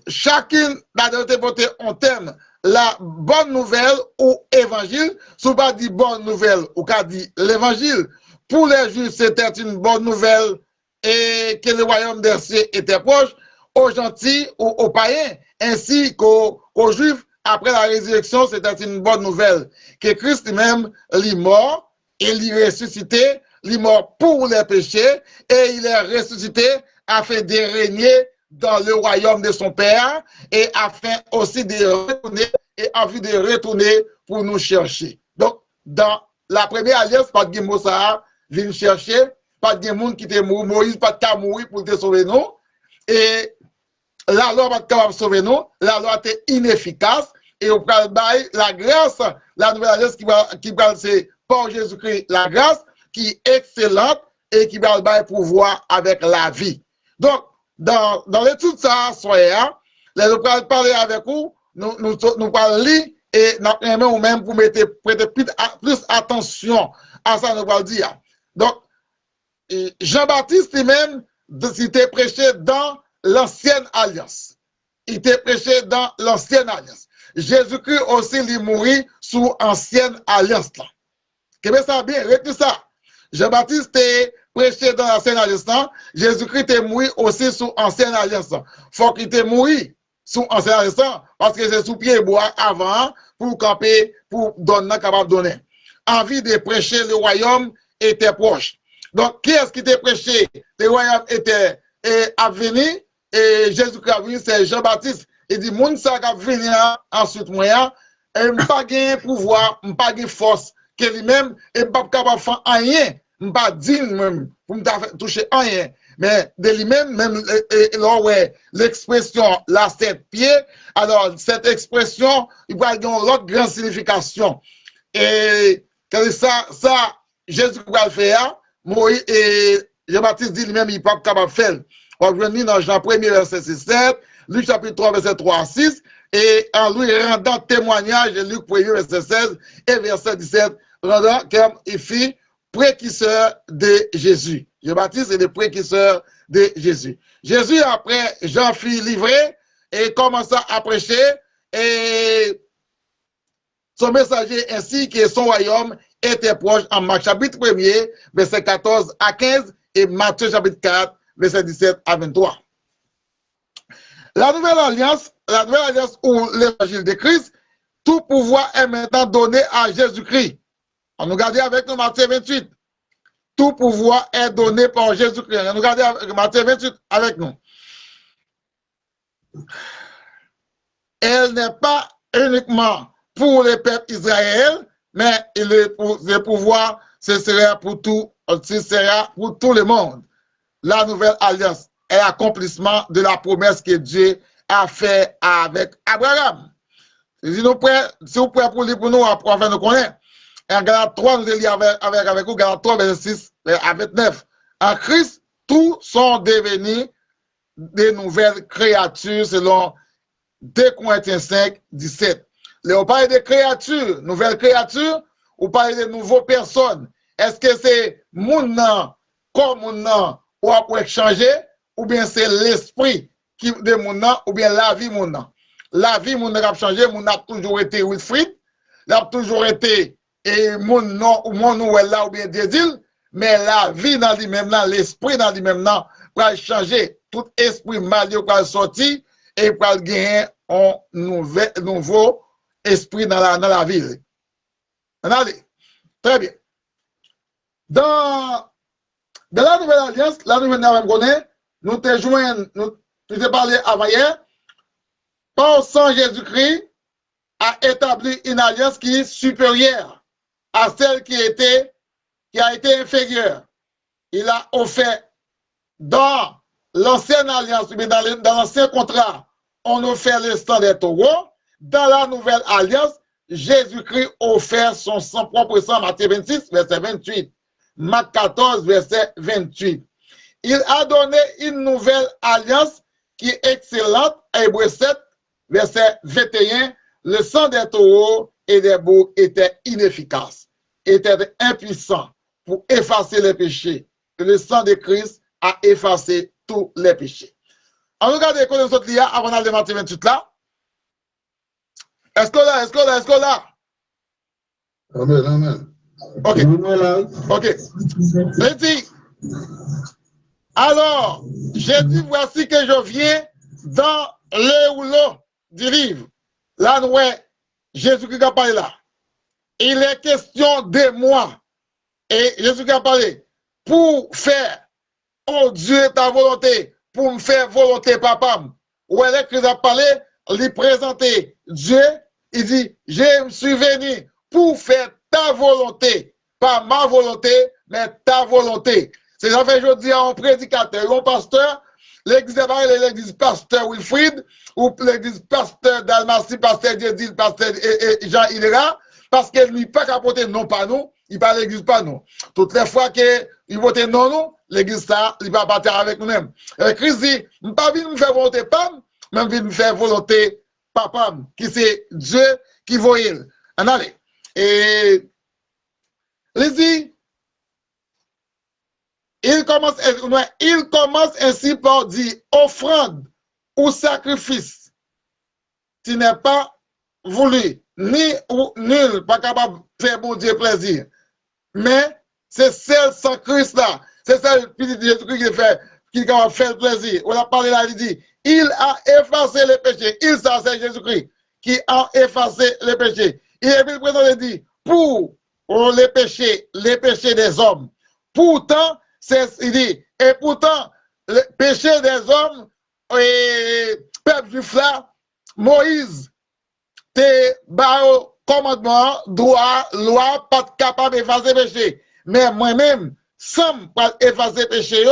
chacune d'entre eux on thème la bonne nouvelle ou évangile, sous pas dit bonne nouvelle ou qu'a dit l'évangile. Pour les Juifs, c'était une bonne nouvelle et que le royaume des cieux était proche, aux gentils ou aux païens, ainsi qu'aux Juifs, après la résurrection, c'était une bonne nouvelle, que Christ lui-même est mort, et il est ressuscité, il est mort pour les péchés, et il est ressuscité afin de régner dans le royaume de son Père, et afin aussi de retourner, et envie de retourner pour nous chercher. Donc, dans la première alliance, pas de Moussa vient chercher, pas de monde qui te mort, Moïse pas de mourir pour te sauver nous, et la loi pas capable de sauver nous, la loi était inefficace, et on prend la grâce, la nouvelle alliance qui va c'est par Jésus-Christ, la grâce qui est excellente et qui va le pouvoir avec la vie. Donc, dans l'étude ça, soyez, nous allons parler avec vous, nous parlons lire et nous même pour prêter plus attention à ça, nous allons dire. Donc, Jean-Baptiste lui-même, il était prêché dans l'ancienne alliance. Il était prêché dans l'ancienne alliance. Jésus-Christ aussi, il mourit sous ancienne alliance. Qu'est-ce que ça bien? Retenez ça. Jean-Baptiste est prêché dans l'ancienne alliance. Jésus-Christ est mort aussi sous ancienne alliance. Faut qu'il te mourir sous ancienne alliance parce que c'est sous pied bois avant pour camper, pour donner, capable de donner. Envie de prêcher le royaume était proche. Donc, qui est-ce qui était prêché? Le royaume était à venir et Jésus-Christ a venu, c'est Jean-Baptiste. Il dit, moun sa qui a venu ensuite, moi, et m'pas gain pouvoir, m'pas gain force, que lui-même, et pas capable de faire rien, m'pas digne même, pour me toucher rien. Mais de lui-même, même, l'expression, la 7 pieds, alors, cette expression, il va avoir l'autre grande signification. Et, ça, Jésus va le faire, Moïse et Jean-Baptiste dit lui-même, il n'est pas capable de faire. On va venir dans Jean 1er, verset 6-7, Luc chapitre 3, verset 3 à 6, et en lui rendant témoignage de Luc 1er, verset 16 et verset 17, rendant comme il fit précurseur de Jésus. Jean-Baptiste est le précurseur de Jésus. Jésus, après, Jean fut livré et commença à prêcher, et son messager ainsi que son royaume était proche en Marc chapitre 1er, verset 14 à 15, et Matthieu chapitre 4, verset 17 à 23. La nouvelle alliance ou l'évangile de Christ, tout pouvoir est maintenant donné à Jésus-Christ. On nous regarde avec nous Matthieu 28. Tout pouvoir est donné par Jésus-Christ. On nous regarde avec Matthieu 28 avec nous. Elle n'est pas uniquement pour le peuple Israël, mais le pouvoir, ce sera pour tout le monde. La nouvelle alliance est l'accomplissement de la promesse que Dieu a fait avec Abraham. Si vous prêts pour lire pour nous, afin de connaître. En Galates 3, nous lisons avec vous, Galates 3, verset 6 à 29. En Christ, tous sont devenus des nouvelles créatures selon 2 Corinthiens 5, 17. Là, on parle de créatures, nouvelles créatures, ou parle de nouvelles personnes. Est-ce que c'est mon nom, comme mon nom, ou après changer, ou bien c'est l'esprit qui de mon nom, ou bien la vie mon nom. La vie mon nom a changé, mon nom a toujours été Wilfried, a toujours été et mon nom ou mon nom est là ou bien Dédile, mais la vie dans lui-même, l'esprit dans lui-même, va changer. Tout esprit mal va sortir et pour gagner un nouveau esprit dans la ville. Allez, très bien. Dans la nouvelle alliance, la nouvelle alliance, nous te joignons, nous te parlé avant hier, par sang Jésus-Christ a établi une alliance qui est supérieure à celle qui a été inférieure. Il a offert dans l'ancienne alliance, mais dans l'ancien contrat, on offert le sang des taureaux. Dans la nouvelle alliance, Jésus-Christ offert son sang, propre sang, Matthieu 26, verset 28. Marc 14, verset 28. Il a donné une nouvelle alliance qui est excellente, Hébreux 7, verset 21. Le sang des taureaux et des boucs était inefficace, était impuissant pour effacer les péchés. Le sang de Christ a effacé tous les péchés. On regarde les choses de l'IA avant d'aller Matthieu 28 là. Est-ce que là? Amen, amen. Ok. Ok. Il dit, alors, j'ai dit, voici que je viens dans le rouleau du livre. Là, nous, Jésus-Christ a parlé là. Il est question de moi. Et Jésus-Christ a parlé pour faire, oh Dieu, ta volonté, pour me faire volonté, papa. Où est-ce qu'il a parlé, lui présenter Dieu. Il dit, je me suis venu pour faire ta volonté, pas ma volonté, mais ta volonté. C'est ça fait aujourd'hui un prédicateur, un pasteur, l'église pasteur Wilfrid, ou l'église pasteur Dalmatie, pasteur Diedil, pasteur Jean Hilera, parce qu'il lui pas capoter non pas nous, il pas l'église pas nous. Toutes les fois qu'il vote non nous, l'église ça, il va partir avec nous-mêmes. Christ dit, je ne pas venir me faire volonté pas, mais je me faire volonté papa, qui c'est Dieu qui voit il. En allez. Et il dit, il commence ainsi par dire, offrande ou sacrifice, tu n'es pas voulu, ni ou nul, pas capable de faire bon Dieu plaisir. Mais c'est celle sans Christ là, c'est celle qui dit Jésus-Christ qui est capable de faire plaisir. On a parlé là, il dit, il a effacé les péchés. Il, ça, c'est Jésus-Christ qui a effacé les péchés. Il est bien présent, il dit, pour les péchés des hommes. Pourtant, il dit, et pourtant, le péché des hommes, et peuple juif là, Moïse, te barre commandement, droit, loi, pas capable d'effacer péché. Mais moi-même, sans pas effacer péché,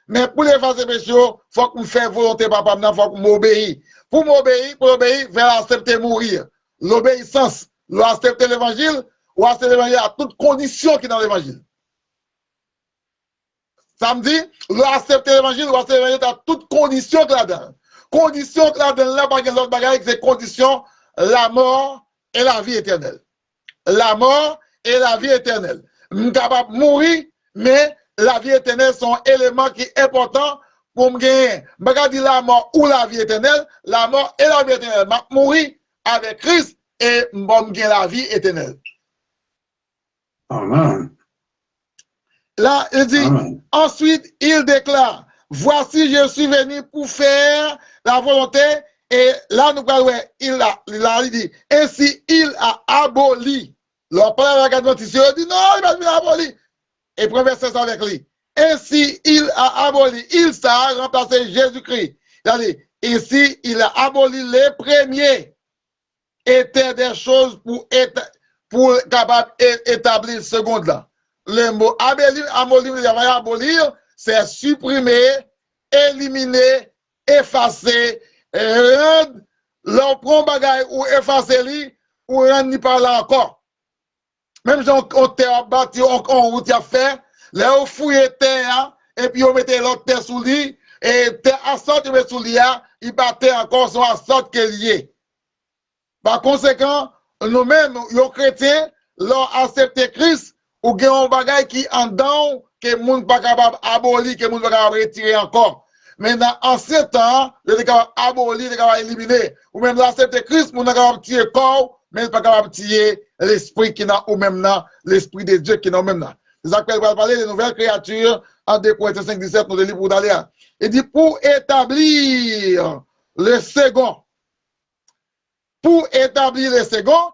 mais pour effacer péché, il faut que je fasse volonté, papa, il faut que je m'obéisse. Pour m'obéir, il faut accepter mourir. L'obéissance, accepter l'évangile, ou accepter l'évangile à toutes conditions qui sont dans l'évangile. Ça me dit, accepter l'évangile, ou accepter l'évangile à toutes conditions que là-dedans. Conditions que là-dedans, là, pas l'autre bagaille, c'est conditions, la mort et la vie éternelle. La mort et la vie éternelle. Je suis capable de mourir, mais la vie éternelle sont éléments qui sont importants pour me gagner. Je ne vais pas dire la mort ou la vie éternelle, la mort et la vie éternelle. Je mourir avec Christ et je vais gagner la vie éternelle. Amen. Là, il dit, Amen. Ensuite, il déclare, voici, je suis venu pour faire la volonté. Et là, nous parlons, il dit, ainsi, il a aboli. Leur parole avec Adventiste, il dit, non, il va venir abolir. Et premier verset avec lui. Ainsi, il a aboli, il a remplacé Jésus-Christ. Il a dit, ainsi, il a aboli les premiers. Étaient des choses pour capable établir le second là. Le mot abolir, c'est supprimer, éliminer, effacer, rendre leur prend bagaille ou effacer lui ou rendre ni par là encore. Même si on terre bâti, on route à faire, là on fouille terre et puis on mettait l'autre terre sous lui et terre à sorte mais sous lui il battait encore sur à sorte qu'elle y est. Par conséquent, nous-mêmes, les chrétiens, l'ont accepté Christ ou qu'il y a un bagage qui en dedans que le monde pas capable d'abolir, que le monde pas capable de retirer encore. Maintenant, en ce temps, il est capable d'abolir, il est capable d'éliminer. Ou même d'accepter Christ, on est capable de tirer le corps, mais il n'est pas capable de tirer l'esprit qui n'a ou même là, l'esprit de Dieu qui n'a ou même là. C'est ça qu'on va parler des nouvelles créatures en 2 Corinthiens 5, 17, nous le livre pour d'aller. Il dit pour établir le second. Pour établir le second,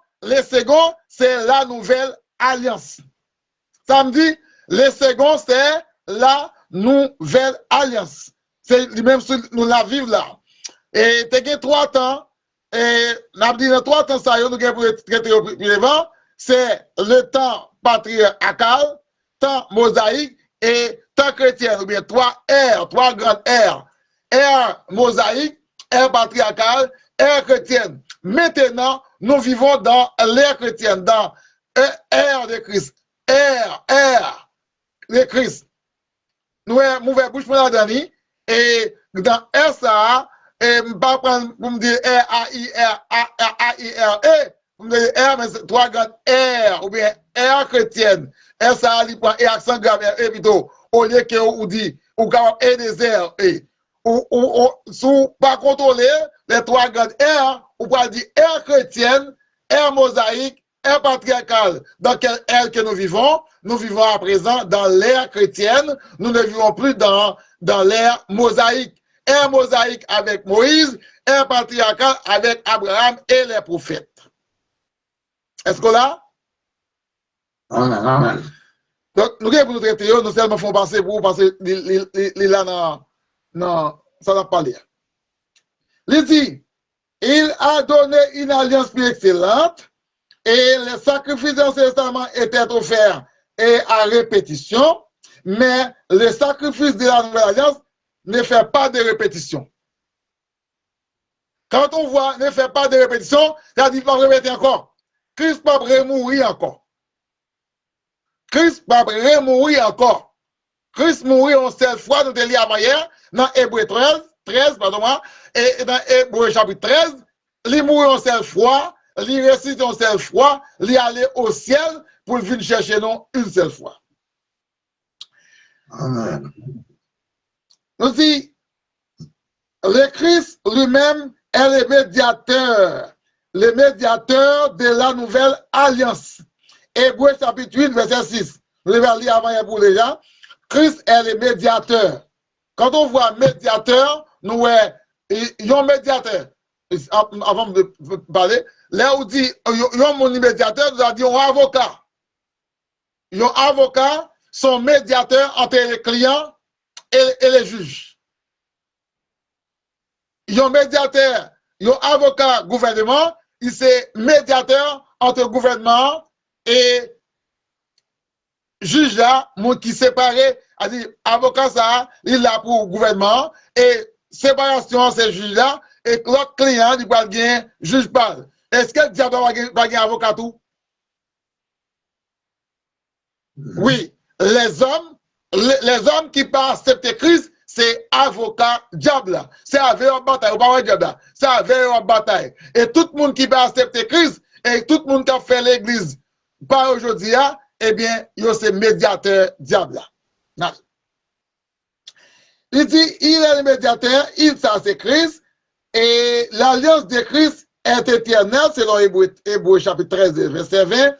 c'est la nouvelle alliance. Ça me dit, le second, c'est la nouvelle alliance. C'est lui-même nous la vivons là. Et tu as 3 temps, et nous dit 3 temps, ça, nous avons pour traiter devant, c'est le temps patriarcal, temps mosaïque et temps chrétien, ou bien 3 R, 3 grandes R. R mosaïque, R patriarcal, R chrétienne. Maintenant, nous vivons dans l'ère chrétienne, dans R de Christ. R de Christ. Nous avons bouche pour la dernière, et dans R, ça, et je ne vais pas prendre pour me dire R-A-I-R-A-I-R-E, pour me dire R, mais c'est 3 grandes R, ou bien R chrétienne. R, ça, il prend R accent grave, R, plutôt, au lieu que vous dit, ou capable E des R, E. Ou, sous pas contrôler les 3 grandes R, ou pas dire R chrétienne, R mosaïque, R patriarcal. Dans quelle ère que nous vivons à présent dans l'ère chrétienne, nous ne vivons plus dans l'ère mosaïque. Ère mosaïque avec Moïse, ère patriarcal avec Abraham et les prophètes. Est-ce que là? Amen. Donc, nous pour nous traiter, nous seulement font passer pour vous, parce que là, non, ça n'a pas l'air. Il dit, il a donné une alliance plus excellente, et les sacrifices de l'Ancien Testament étaient offerts et à répétition, mais le sacrifice de la Nouvelle Alliance ne fait pas de répétition. Quand on voit ne fait pas de répétition, ça dit pas répéter encore. Christ pas mourir encore. Christ pas mourir encore. Christ mourit une seule fois, nous te lis avant hier, dans Hébreu 13, pardon, et dans Hébreu chapitre 13, il mourit une seule fois, il ressuscite une seule fois, il aller au ciel pour venir chercher nous une seule fois. Amen. Nous dit, le Christ lui-même est le médiateur de la nouvelle alliance. Hébreu chapitre 8, verset 6. Nous l'avons lu avant hier pour les gens. Christ est le médiateur. Quand on voit médiateur, nous voyons un médiateur. Avant de parler, là où dit, mon médiateur, nous a dit un avocat. Un avocat, son médiateur entre les clients et les juges. Un médiateur, un avocat gouvernement, il c'est médiateur entre gouvernement et juge là, qui séparé, a dit avocat ça, il là pour gouvernement et séparation c'est juge là et l'autre client il va gagner juge parle. Est-ce que le diable va gagner avocat tout? Oui, les hommes qui pas accepter Christ, c'est avocat diable. C'est avec une bataille, pas diable. C'est avec une bataille. Et tout le monde qui pas accepter Christ et tout le monde qui a fait l'église pas aujourd'hui, eh bien, c'est médiateur diable. Il dit, il est le médiateur, ça c'est Christ, et l'alliance de Christ est éternelle, selon Hébreu chapitre 13, verset 20.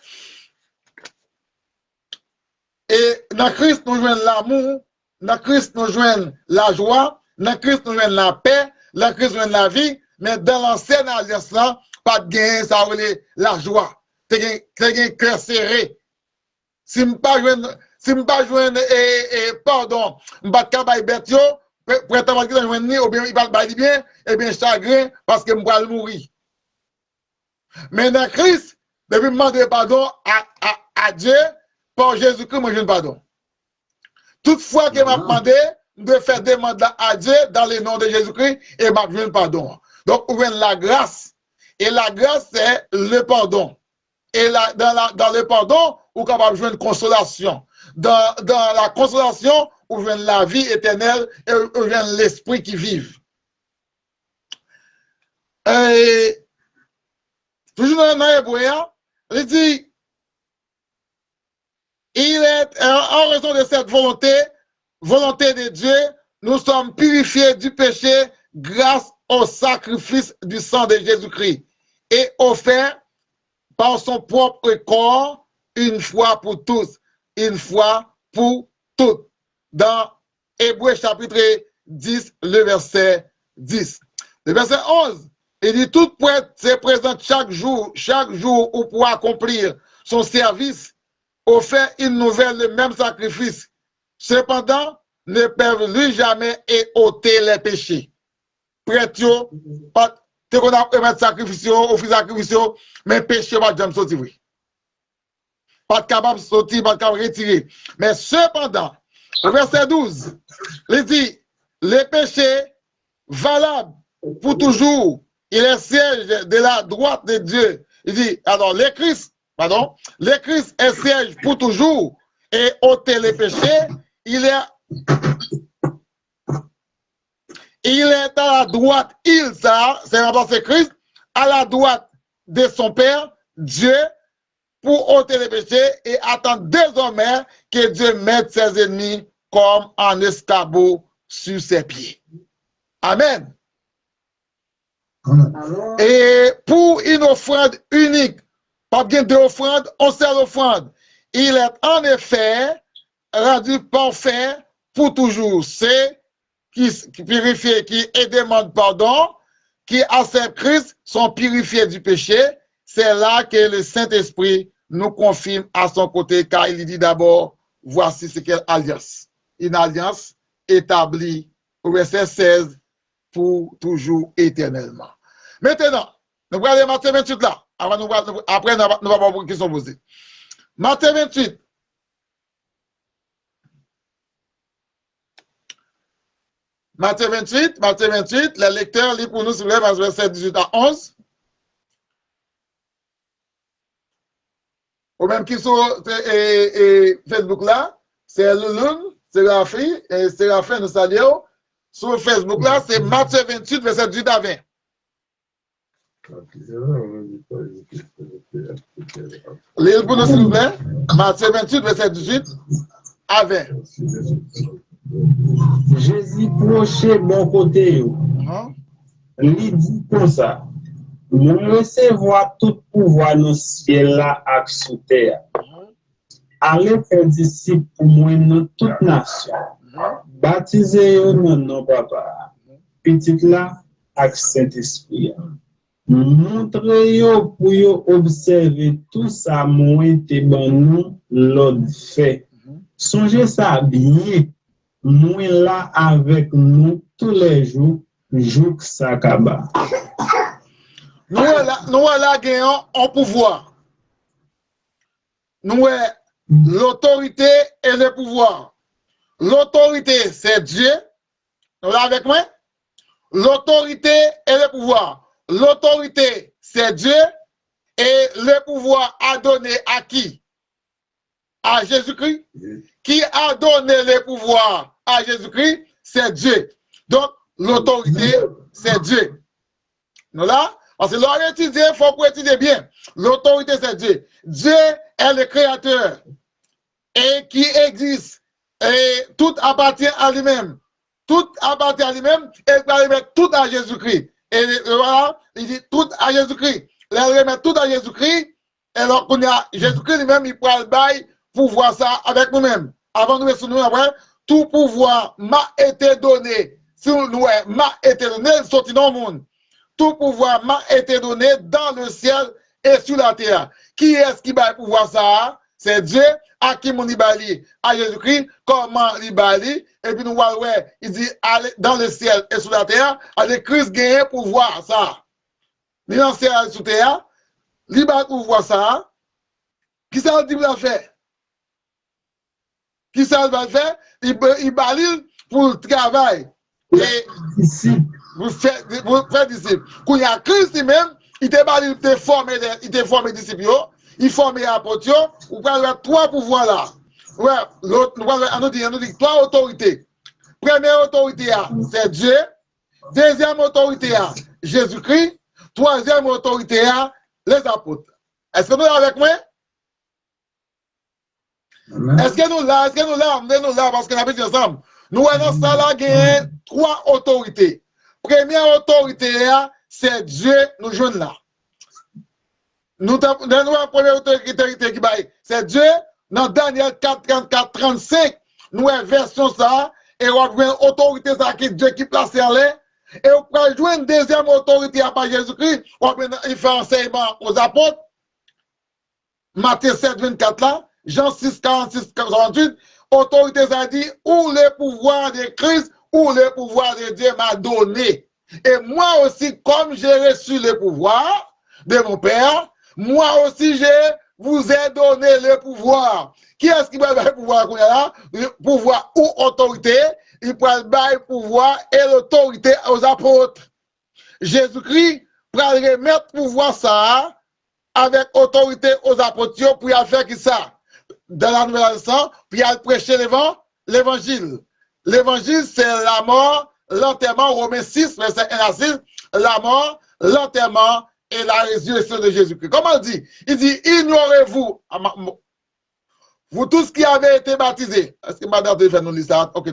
Et dans Christ, nous jouons l'amour, dans Christ, nous jouons la joie, dans Christ, nous jouons la paix, dans Christ, nous jouons la vie, mais dans l'ancienne alliance, là, pas de gain, ça veut la joie. C'est un cœur serré. Si je ne pas joindre, pardon, je ne pas de bête, pour être en train de ou bien il va le bien, et bien chagrin, parce que je vais mourir. Mais dans Christ, depuis demander pardon à Dieu, par Jésus-Christ, moi je ne pardon. Toutefois que m'a demandé de faire demander à Dieu dans le nom de Jésus-Christ, et m'a besoin pardon. Donc, on la grâce. Et la grâce, c'est le pardon. Et dans le pardon, on est capable de jouer une consolation. Dans la consolation, on joue la vie éternelle et on joue l'esprit qui vive. Et toujours dans l'Hébreu, il dit, il est en raison de cette volonté de Dieu, nous sommes purifiés du péché grâce au sacrifice du sang de Jésus-Christ et offert par son propre corps une fois pour tous, une fois pour toutes. Dans Hébreu chapitre 10, le verset 10. Le verset 11, il dit, tout prêtre se présente chaque jour où pour accomplir son service, offert une nouvelle, le même sacrifice. Cependant, ne peuvent lui jamais ôter les péchés. Prêtre, pas te qu'on a remettre sacrifice, offrir sacrifice, mais péché va jamais sortir. Pas capable de sortir, pas capable de retirer. Mais cependant, au verset 12, il dit, les péchés valables pour toujours, il est siège de la droite de Dieu. Il dit, alors, le Christ est siège pour toujours et ôter les péchés, il est à la droite, c'est rapport c'est Christ, à la droite de son Père, Dieu, pour ôter les péchés et attend désormais que Dieu mette ses ennemis comme un escabeau sur ses pieds. Amen. Et pour une offrande unique, pas bien deux offrandes, on seule offrande, il est en effet rendu parfait pour toujours. C'est qui purifie, qui demande pardon, qui accepte Christ, sont purifiés du péché. C'est là que le Saint-Esprit nous confirme à son côté, car il dit d'abord, voici ce qu'est alliance. Une alliance établie au verset 16 pour toujours éternellement. Maintenant, nous allons aller Matthieu 28 là. Après, nous allons voir une question posée. Matthieu 28. Matthieu 28, les lecteurs lisent pour nous, s'il vous plaît, verset 18 à 11. Au même qui sur Facebook là, c'est Louloun, c'est Rafi, et c'est Rafi, nous saluons. Sur Facebook là, c'est Matthieu 28, verset 18 à 20. Lisez pour nous, s'il vous plaît. Matthieu 28, verset 18 à 20. Jésus proche bon côté. Il dit comme ça. Nous recevons tout pouvoir dans le ciel là et sous terre. Allez faire disciples pour moi dans toute nation. Baptisez-vous dans nom papa. Petit là avec Saint-Esprit. Montrez-vous pour observer tout ça moi te ban nous l'autre fait. Songez ça bien. Moi là avec nous tous les jours, jour que ça acaba. Nous là gagnons en pouvoir. Nous l'autorité et le pouvoir. L'autorité, c'est Dieu. Nous là avec moi? L'autorité et le pouvoir. L'autorité, c'est Dieu. Et le pouvoir a donné à qui? À Jésus-Christ. Qui a donné le pouvoir à Jésus-Christ? C'est Dieu. Donc, l'autorité, c'est Dieu. Nous là? Parce que l'on étudie, il faut qu'on étudie bien. L'autorité, c'est Dieu. Dieu est le créateur et qui existe. Et tout appartient à lui-même. Tout appartient à lui-même et il remet tout à Jésus-Christ. Et voilà, il dit tout à Jésus-Christ. Il remet tout à Jésus-Christ. Et alors qu'on a Jésus-Christ lui-même, il prend le bail pour voir ça avec nous-mêmes. Avant nous, sur nous, après, tout pouvoir m'a été donné. Si nous, m'a été donné, sorti dans le monde. Tout pouvoir m'a été donné dans le ciel et sur la terre. Qui est-ce qui va pouvoir ça? C'est Dieu à qui mon libali, à Jésus-Christ, comment libali, et puis nous voyons, il dit, allez dans le ciel et sur la terre, allez Christ gagner pouvoir ça. Ni dans le ciel et sur la terre, libali pouvoir ça. Qui ça le dit va faire? Qui ça va faire? Il balise pour le travail. Et Ici. vous faites disciples. Quand il y a Christ lui-même, il te formé disciples, il formé apôtres, vous avez trois pouvoirs là. Ouais, l'autre, on nous dit trois autorités. Première autorité, c'est Dieu. Deuxième autorité, Jésus-Christ. Troisième autorité, les apôtres. Est-ce que nous sommes avec moi? Est-ce que nous là, parce que nous avons dit ensemble. Nous avons ça là, il trois autorités. Première autorité, c'est Dieu, nous jeunes là. Nous avons la première autorité qui baille, c'est Dieu. Dans Daniel 4, 34, 35, nous avons version ça, et nous avons une autorité ça qui Dieu qui place en l'air. Et vous pouvez jouer une deuxième autorité à part Jésus-Christ, il fait enseignement aux apôtres. Matthieu 7, 24 là, Jean 6, 46, 48, autorité ça dit, où le pouvoir de Christ, où le pouvoir de Dieu m'a donné. Et moi aussi, comme j'ai reçu le pouvoir de mon Père, moi aussi je vous ai donné le pouvoir. Qui est-ce qui va le pouvoir qu'on a là? Le pouvoir ou autorité, il peut le pouvoir et l'autorité aux apôtres. Jésus-Christ va remettre pouvoir ça avec autorité aux apôtres pour y faire qui ça? Dans la Nouvelle Alliance, puis y prêcher l'évangile. L'évangile, c'est la mort, l'enterrement, Romains 6, verset 1 à 6, la mort, l'enterrement et la résurrection de Jésus-Christ. Comment il dit? Il dit, ignorez-vous, vous tous qui avez été baptisés. Est-ce que madame fait nous lire ça? Ok,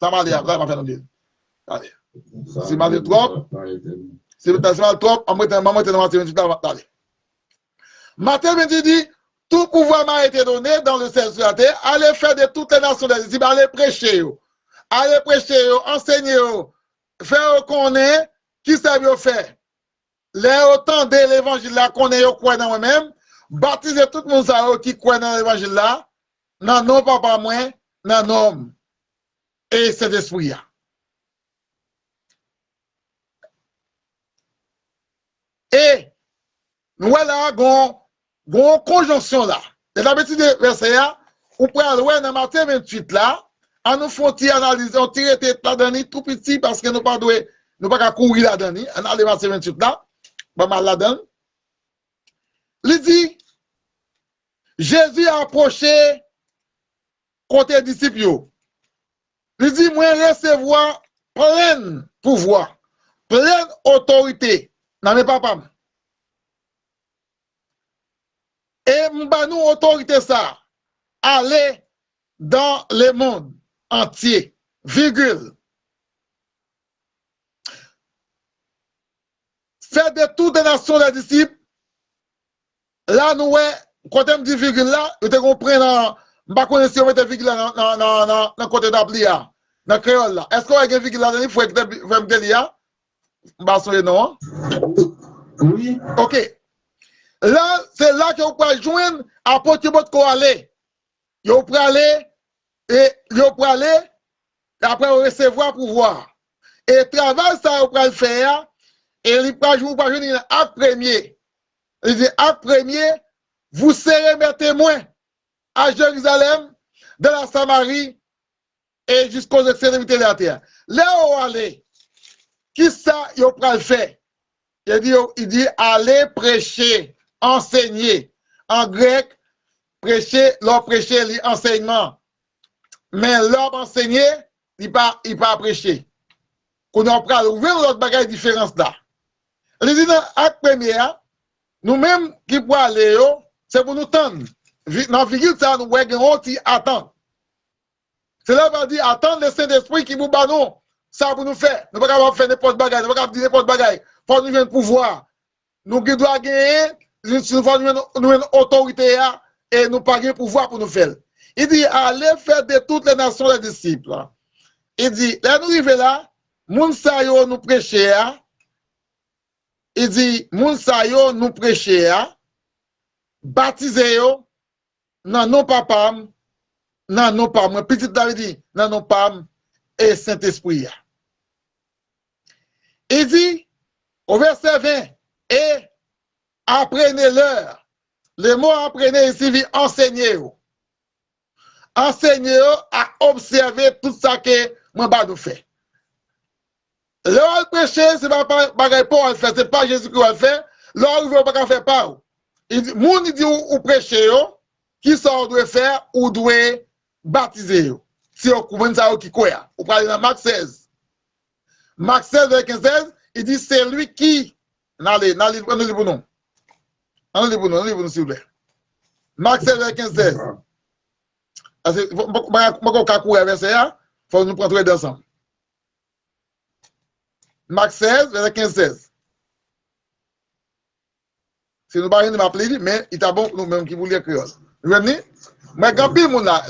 ça m'a l'air, ça m'a fait nous lire. Allez. Si m'a dit trop, si vous avez trop, on va mettre dans Matthieu 28, allez. Matthieu 28 dit, tout pouvoir m'a été donné dans le ciel sur la terre. Allez faire de toutes les nations des disciples, allez prêcher. Allez prêcher, enseigner, faire connaître qui ça veut faire. Les autant de l'évangile là qu'on est quoi dans moi-même, baptiser tout le monde qui croit dans l'évangile là, non, non, papa, moi, non, non, et cet esprit là. Et nous voilà, gon conjonction là. Et la petite verset là, on peut aller dans Matthieu 28 là, à nous font analyse, on tire tête là-dedans tout petit parce que nous pas doué, nous pas courir là-dedans. On a Matthieu 28 là, pas mal là-dedans. Il dit, Jésus a approché côté disciples. Il dit, moi recevoir plein pouvoir, pleine autorité dans mes papas. Et m'ba nous autorité ça, aller dans le monde entier, virgule. Faire de toutes les nations des disciples. Là, nous, quand on dit virgule là, vous te comprenez dans, m'ba connaître si on mette virgule là dans côté d'appli là, dans créole là. Est-ce qu'on a une virgule là, il faut que vous me disiez, m'ba sonner non? Oui. Ok. Là, c'est là que vous pouvez joindre à porter votre corps aller. Vous pouvez aller, et vous pouvez aller, et après vous recevoir pouvoir. Et travail ça, vous pouvez le faire, et il peut jouer un acte premier. Il dit, acte premier, vous serez mes témoins à Jérusalem, dans la Samarie, et jusqu'aux extrémités de la terre. Là où vous allez, qui ça, vous pouvez le faire? Il dit, allez prêcher. Enseigner. En grec, prêcher, l'homme prêcher, l'enseignement. Mais l'homme enseigner, il pas prêcher. Qu'on a pris ouvrir l'autre bagage différence là. Il dit dans l'acte premier, nous-mêmes qui pouvons aller, c'est pour nous tendre. Dans la figure ça, nous voyons qui attend. C'est là qu'on dit attendre le Saint-Esprit qui nous bat nous. Ça pour nous faire. Nous ne pouvons pas faire n'importe bagage, nous ne pouvons pas dire n'importe bagage. Faut nous venir pouvoir. Nous qui doit gagner. Nous avons une autorité et nous pas de pouvoir pour nous faire. Il dit, allez faire de toutes les nations les disciples. Il dit, là nous arrivons là, moun sa yo nous prêcher. Il dit, moun sa yo nous prêcher, baptiser yo, nan non papa, nan non pas, moi petit David dit, nan non pas, et Saint-Esprit. Il dit, au verset 20, et apprenez-leur. Le mot apprenez ici veut enseigner. Enseigner à observer tout ça que moi ba nous fait. Le prêcher, c'est pas bagaille pour le faire, c'est pas Jésus qui va le faire. Là, il veut pas faire pas. Il dit, moun dit ou prêcher qui ça on doit faire ou doit baptiser. Si on comprend ça qui quoi. On parle dans Marc 16. Marc 16 verset 16, il dit c'est lui qui n'allez pour nous. Allez pour nous, s'il vous plaît. Marc 16, verset 16. Il faut nous prendre les ensemble. Marc 16, verset 15, 16. Si nous ne parlons pas de mais il est bon pour nous-mêmes qui voulons lire créole. Vous venez? Mais quand il y a là,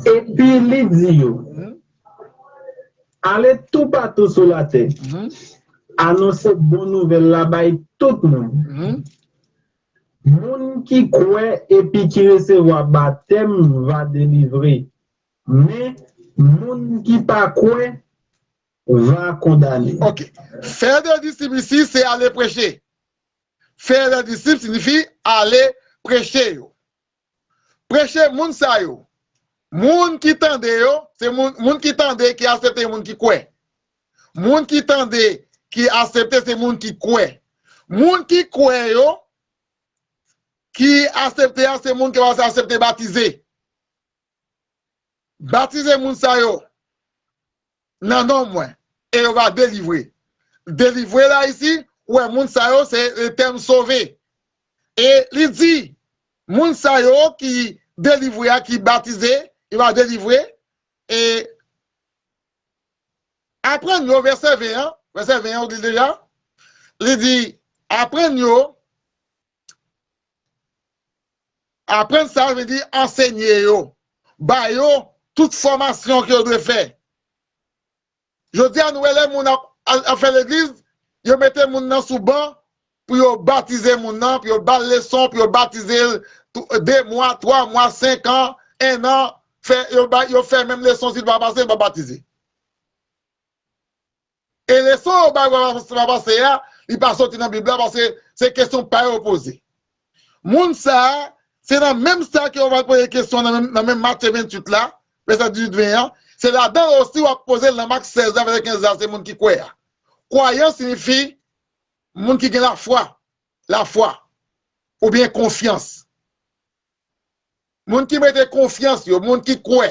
et puis il dit, allez tout partout sur la terre. Annoncer bonne nouvelle là-bas tout le monde. Moun qui croit et puis qui recevra baptême va délivrer. Mais moun qui pas croit va condamner. Ok. Faire des disciples ici, c'est aller prêcher. Faire des disciples signifie aller prêcher. Prêcher moun sa yo. Moun qui tende yo, c'est moun qui tende qui accepte moun qui croit. Moun qui tende qui accepte c'est moun qui croit. Moun qui croit yo, qui accepte c'est moun qui va accepter baptiser. Baptiser moun sa yo. Non moins. Et on va délivrer. Délivrer là ici, ouais, moun sa yo, c'est le terme sauvé. Et il dit, moun sa yo qui délivrer, qui baptiser, il va délivrer. Et après nous, verset 21, on dit déjà, il dit, après nous, après ça, il dit, enseigner yo, ba yo, toute formation que vous devez faire. Je dis à nous, les gens a fait l'église, ils mettent les gens sous banc, pour baptiser les gens, pour battre les leçons, pour baptiser 2 mois, 3 mois, 5 ans, 1 an, ils font même les leçons, s'ils vont passer, ils vont baptiser. Et les leçons, ils vont passer, ils ne vont pas sortir dans la Bible parce que c'est question pas opposée. Moun ça, c'est dans même ça qu'on va poser des questions dans le même Matthieu 28 là, verset 18-20. C'est là-dedans aussi qu'on va poser dans Marc 16 avec 15 ans, c'est le monde qui croit. Croyant signifie le monde qui a la foi, ou bien confiance. Le monde qui met confiance, le monde qui croit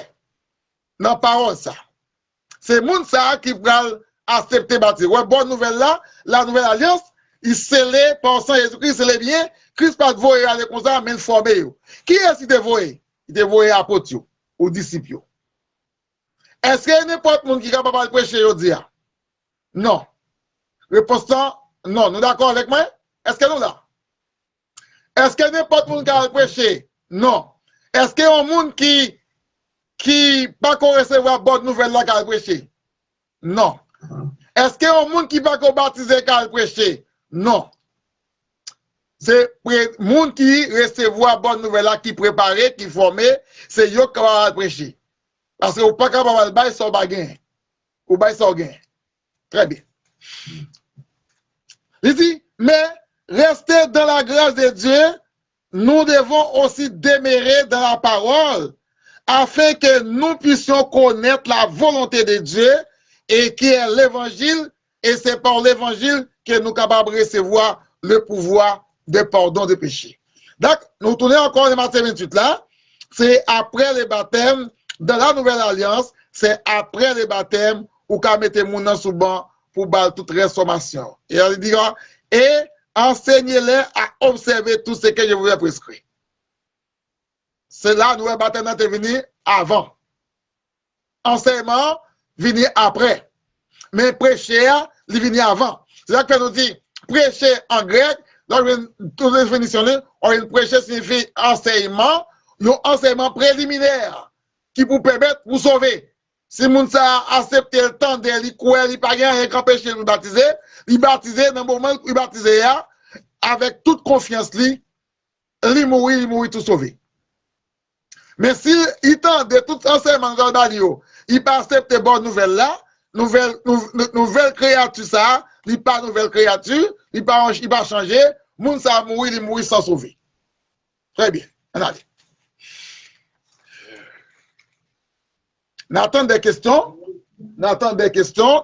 dans la parole ça. C'est le monde ça qui va accepter le baptême. Ouais, bonne nouvelle là, la nouvelle alliance, il scellé par sang Jésus-Christ, c'est le bien. Christ pas de voyer aller comme ça, mais il former. Qui est-ce qui te voyer? Il te voyer apôtre ou disciple. Est-ce que n'importe qui est capable de prêcher aujourd'hui? Non. Réponse non. Nous d'accord avec moi? Est-ce que nous là? Est-ce que n'importe qui est capable de prêcher? Non. Est-ce qu'il y a un monde qui pas recevoir bonne nouvelle là qui prêcher? Non. Est-ce qu'il y a un monde qui pas baptiser qui prêcher? Non. C'est le monde qui recevoir bonne nouvelle là, qui préparé, qui formé, c'est eux qui va prêcher. Parce que vous pas capable de bailler son bagage. Ou bailler son gain. Très bien. Il dit, mais rester dans la grâce de Dieu, nous devons aussi demeurer dans la parole, afin que nous puissions connaître la volonté de Dieu, et qui est l'évangile, et c'est par l'évangile que nous sommes capables de recevoir le pouvoir de pardon des péchés. Donc, nous tournons encore le Matthieu 28 là, c'est après le baptême, dans la nouvelle alliance, c'est après le baptême où qu'on mette mon nom sous banc pour battre toute transformation. Et il dira, et enseignez-les à observer tout ce que je vous ai prescrit. C'est là le nouvel baptême est venu avant. Enseignement venu après. Mais prêcher, il venu avant. C'est là que nous dit, prêcher en grec, dans toute définition, on prêcher signifie enseignement, un enseignement préliminaire qui vous permettre de vous sauver. Si moun sa accepte le temps de lui croire, il pas rien qui empêche de baptiser, il baptiser dans le moment où il baptise avec toute confiance il mourit tout sauvé. Mais si il tend de tout enseignement dans le il pas accepte bonne nouvelle là, nouvelle créature ça, il pas nouvelle créature, il pas changer, moun sa il mourit sans sauver. Très bien. Allez. N'attend des questions. N'attend des questions.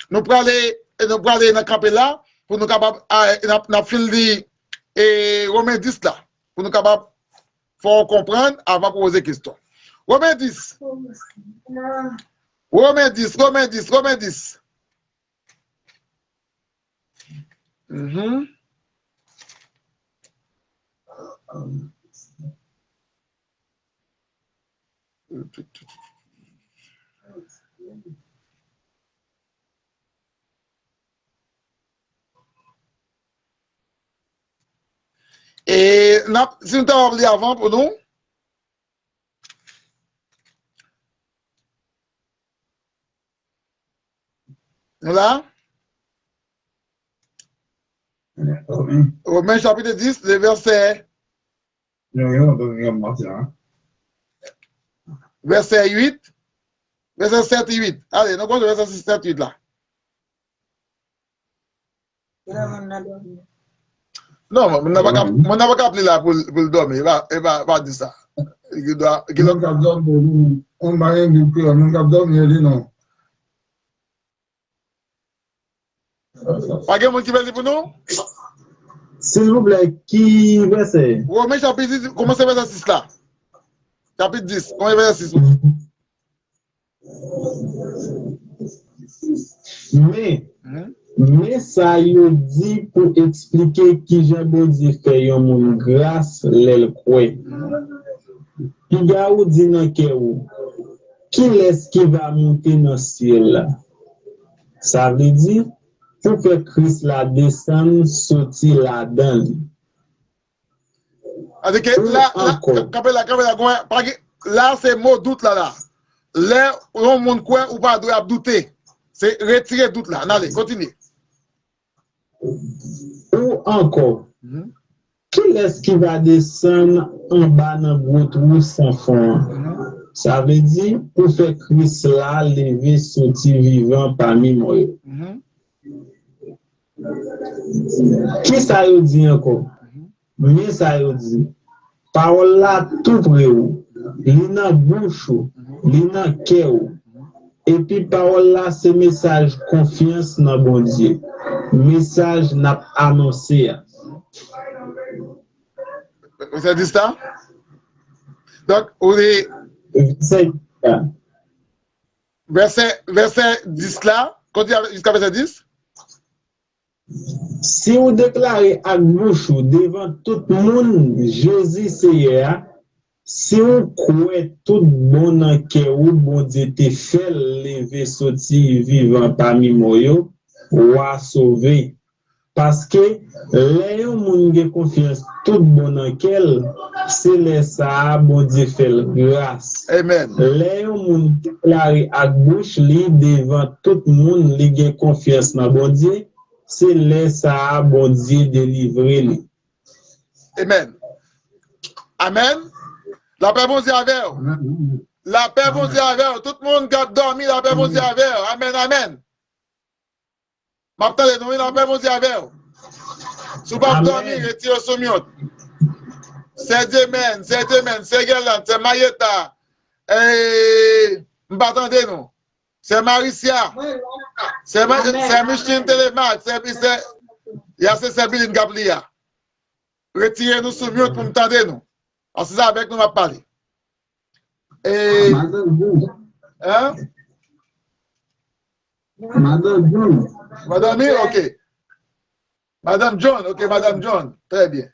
Nous prenons aller dans le camp là pour nous capables n'a fini et Romains 10 là pour nous capables faut comprendre avant de poser question. Romains 10. Romains 10. Et si nous t'avons oublié avant pour nous, Là? Romains chapitre 10, le verset. Verset 8. Verset 7 et 8. Allez, nous comptons verset 6, 7, 8 là. Non, on n'a pas qu'à appeler là pour le dormir. Il va dire ça. On va rien dire, on va dormir, non. Pas de monde qui va dire pour nous? S'il vous plaît, qui verset? Romains chapitre 10, comment c'est verset 6 là? Chapitre 10, comment c'est verset 6? Mais ça y a dit pour expliquer qui j'ai beau dire fait yon moun grâce l'el kwe. Puis ga ou dit nan ke ou, qui est-ce qui va monter dans le ciel là? Ça veut dire pour que Christ la descende sorti là-dedans. Là, c'est mot doute là. Là, on monde quoi ou pas doit douter. C'est retirer doute là. Allez, continue. Ou encore, qui est-ce qui va descendre en bas dans le trou sans fond? Ça veut dire pour faire Christ là lever sorti vivant parmi moi. Qui ça veut dire encore? Mais ça veut dire, parole là tout près ou, li nan bouche ou, li nan cœur ou. Et puis parole là c'est message confiance dans bon Dieu. Message n'a annoncé. Vous avez dit ça? Donc, on est verset 10 là, continue jusqu'à verset 10. Si vous déclarez à bouche devant tout le monde, Jésus Seigneur, si vous croyez tout bon dans cœur ou bon Dieu te fait lever sortir vivant parmi moi, ou à sauver. Parce que les gens ont confiance tout bon dans quel, c'est les ça bon Dieu fait grâce. Amen. Les gens ont déclaré à bouche devant tout le monde, ils ont confiance dans bon Dieu. C'est les ça bon Dieu délivrer. Amen. Amen. La paix bon Dieu avec vous. La paix bon Dieu avec vous. Tout le monde qui a dormi, la paix bon Dieu avec vous. Amen, amen. M'attendez, nous, la paix bon Dieu avec vous. Si vous ne pouvez pas dormir, retirez au sommiot. C'est Demen, c'est Galant, c'est Mayeta. M'attendez, nous. C'est Maricia. C'est Micheline Télémat. C'est Biline Gablia. Retirez-nous sur mute pour m'entendre, nous. Alors, c'est ça avec nous, on va parler. Et. Hein? Madame John. Ok. Madame John, ok, Madame John. Très bien.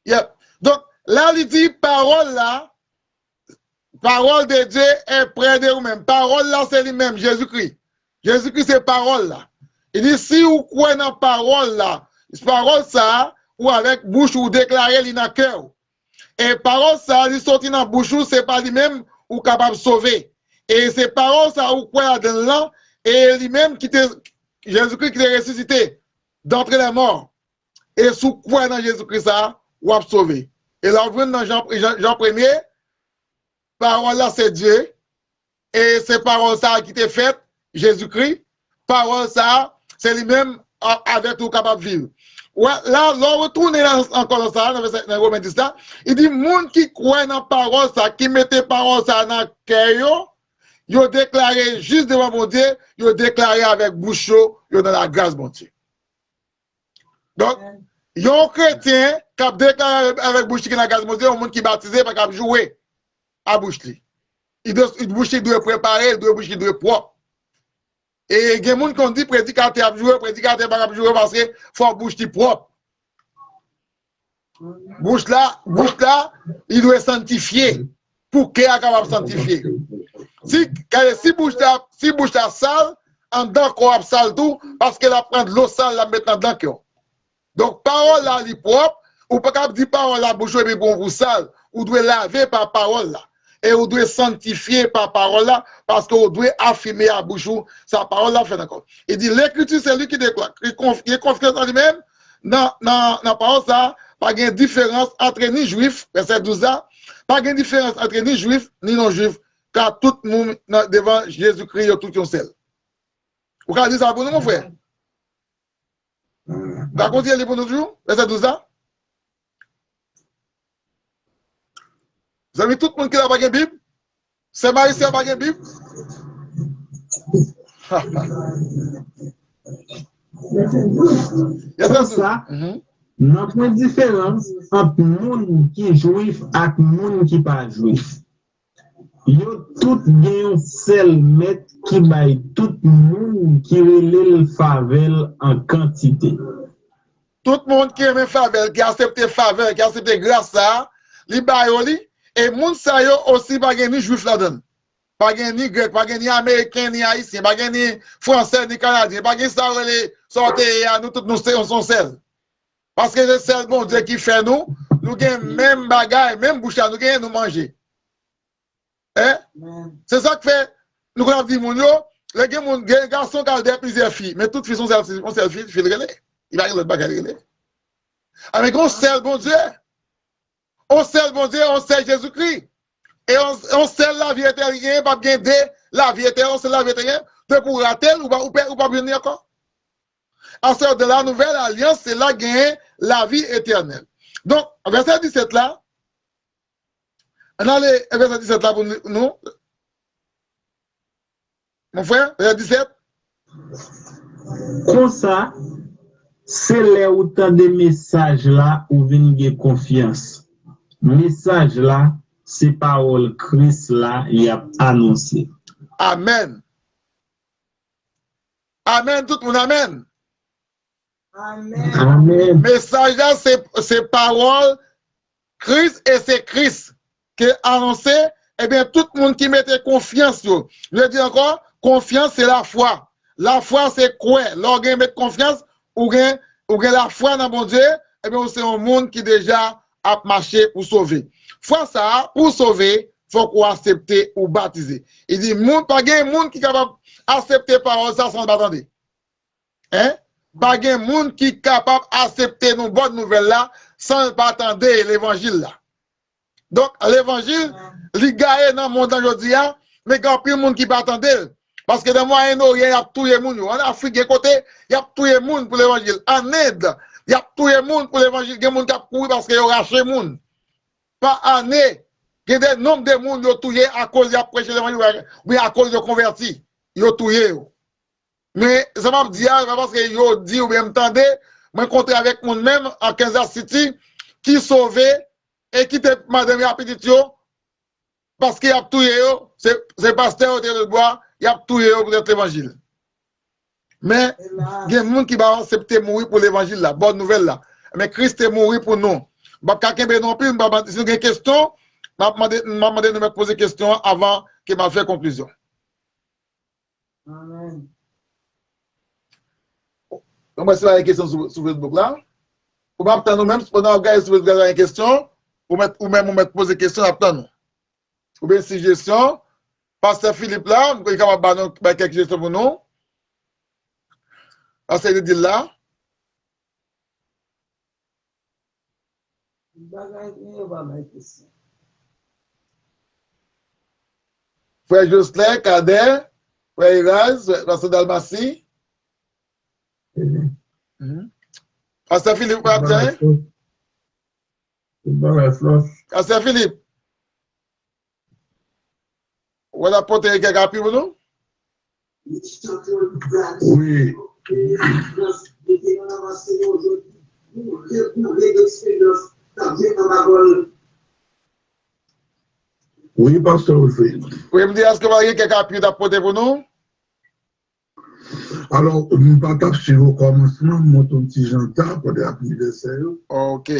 Yep. Donc, là, il dit parole là. Parole de Dieu est près de vous-même. Parole là, c'est lui-même, Jésus-Christ. Jésus-Christ, c'est parole là. Il dit, si vous croyez dans parole là, parole ça, ou avec bouche, ou déclarer dans le cœur. Et parole ça, il sorti dans la bouche, c'est pas lui-même ou capable de sauver. Et c'est parole ça, ou croyez dans là, et lui-même qui Jésus-Christ qui est ressuscité d'entre les morts. Et sous quoi dans Jésus-Christ ça, ou a sauvé. Et là, on vient dans Jean 1er, parole là, c'est Dieu. Et c'est parole ça qui t'est faite, Jésus-Christ. Parole ça, c'est lui-même avec tout capable de vivre. Ouais, là, on retourne encore dans ça, dans Romains 10 là. Il dit, monde qui croit dans parole ça, qui mettait parole ça dans le cœur, ils ont déclaré juste devant mon Dieu, ils ont déclaré avec bouche, ils ont dans la grâce, mon Dieu. Donc, il y a un chrétien qui a déclaré avec bouche qui est dans la grâce, mon Dieu, un monde qui est baptisé, qui a joué à bouche. Il bouche doit préparer, il doit bouche doit propre. Et il y a des gens qui ont dit prédicateur a joué, prédicateur pas jouer parce que faut bouche propre. Bouche là, il doit sanctifier pour qu'il soit capable de sanctifier. Si bouche là sale, en dedans qu'on sale tout parce qu'elle prend de l'eau sale la mettre dans le cœur. Donc parole là est propre, ou pas capable dire parole la bouche est bon pour sale, ou doit laver par parole là. et vous devez sanctifier par parole là, parce que vous devez affirmer à bouche sa parole là fait encore. Il dit l'écriture c'est lui qui déclare, il confiance en lui-même dans la parole ça, pas de différence entre ni juifs, verset 12 là, pas de différence entre ni juifs ni non juifs, car tout le monde devant Jésus-Christ est tout un seul. Vous avez dit ça pour nous mon frère? Vous avez continué pour nous toujours, verset 12 là? Vous avez tout le monde qui n'a pas de Bible? C'est Marie qui n'a pas de Bible? Comme ça, n'a pas de différence entre monde qui est juif et monde qui n'est pas juif. Yo tout gen un seul maître qui baille tout monde qui relève faveur en quantité. Tout le monde qui aime faveur, qui accepte faveur, qui accepte grâce ça, li baille et moun sa yo aussi pas ni juif là-dedans. Pas ni grec, pas ni américain, ni haïtien, pas ni français, ni canadien, pas ça les sortir à nous tous nous sommes seuls. Parce que c'est seul bon Dieu qui fait nous gagnons même bagaille, même bouche nous gagnons nous manger. Hein? C'est ça que fait nous avons dit mon yo, les garçons qui ont plusieurs filles, mais toutes filles sont seule fille, il va y avoir l'autre bagaille. Avec un seul bon Dieu. On sait bon Dieu, on sait Jésus-Christ. Et on sait la vie éternelle, pas bien de la vie éternelle, on sait la vie éternelle, de pour rater ou pas venir encore. À ce de la nouvelle alliance, c'est là gagner la vie éternelle. Donc, verset 17 là, on a le verset 17 là pour nous. Mon frère, verset 17. Comme ça, c'est là où tant de messages là où venir confiance. Message là, c'est parole Christ là, il a annoncé. Amen. Amen, tout le monde, amen. Amen. Amen. Message là, c'est parole Christ et c'est Christ qui a annoncé. Eh bien, tout le monde qui mettait confiance, je dis encore, confiance c'est la foi. La foi c'est quoi? Lorsqu'on met confiance, ou la foi dans mon Dieu, eh bien, c'est un monde qui déjà a marché pour sauver. Foi ça, pour sauver, il faut qu'on accepte ou baptiser. Il dit, pas de monde qui est capable d'accepter parole ça sans attendre. Hein? Pas de monde qui est capable d'accepter nos bonnes nouvelles là sans attendre l'évangile là. Donc, l'évangile, il gagne dans le monde aujourd'hui, mais il y a plus de monde qui ne attendre. Parce que dans le Moyen-Orient, il y a tout le monde. En Afrique, il y a tout le monde pour l'évangile. En Inde, il y a tout le monde pour l'évangile. Il y a des gens qui ont couru parce qu'ils ont racheté le monde. Par année, il y a des nombres de monde qui ont tué à cause de prêcher l'évangile ou à cause de convertis. Ils ont tué. Mais ça m'a dit, parce qu'ils ont dit ou bien m'entendez, je me rencontré avec mon même en Kansas City qui sauvait et qui était madame rapidité parce qu'il a tué, c'est pasteur de bois, il a tué pour l'évangile. Mais il y a des gens qui vont accepter mourir pour l'évangile là, bonne nouvelle là. Mais Christ est mort pour nous. Quelqu'un non plus, si vous avez une question, m'a demandé de me poser une question avant qu'il m'a fait conclusion. Amen. Donc, si vous avez une question sur Facebook là, vous m'attendez nous-mêmes, pendant que vous avez une question, ou même vous poser une question, attendez-nous. Ou bien une suggestion, Pasteur Philippe là, vous pouvez faire quelques questions pour nous. Pasteur de dire là. Frère Jocelyn, Kader, Frère Iraz, Pasteur Dalmassi. Pasteur Philippe, vous pouvez Pasteur Philippe. Vous avez apporté quelques appuis pour nous? Oui. Oui, pasteur Wilfrid. Vous pouvez me dire, est-ce que vous avez quelques appuis d'apporter pour nous? Alors, nous partons sur le commencement, mon petit jantar pour les appuis de sérieux. Ok.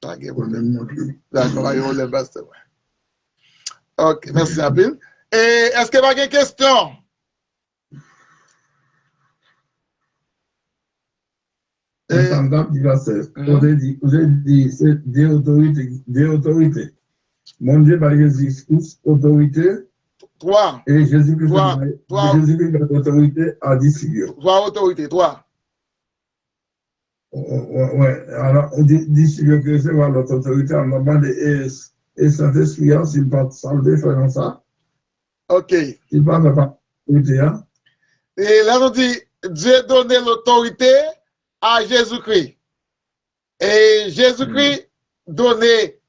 D'accord, on le bas, ok, merci Abin. Et est-ce que vous avez une question? Vous avez dit, c'est des autorités. Mon Dieu par Jésus-Christ, autorité. 3. Et Jésus-Christ Trois. autorité à 10 figures. 3 autorités. 3. Ouais, alors, on dit 10 figures que c'est l'autre autorité, on demande et Saint-Esprit, s'il pas salvé, faisant ça. Ok. Il parle pas autorité, hein. Et là, on dit, Dieu donnait l'autorité à Jésus-Christ. Et Jésus-Christ donnait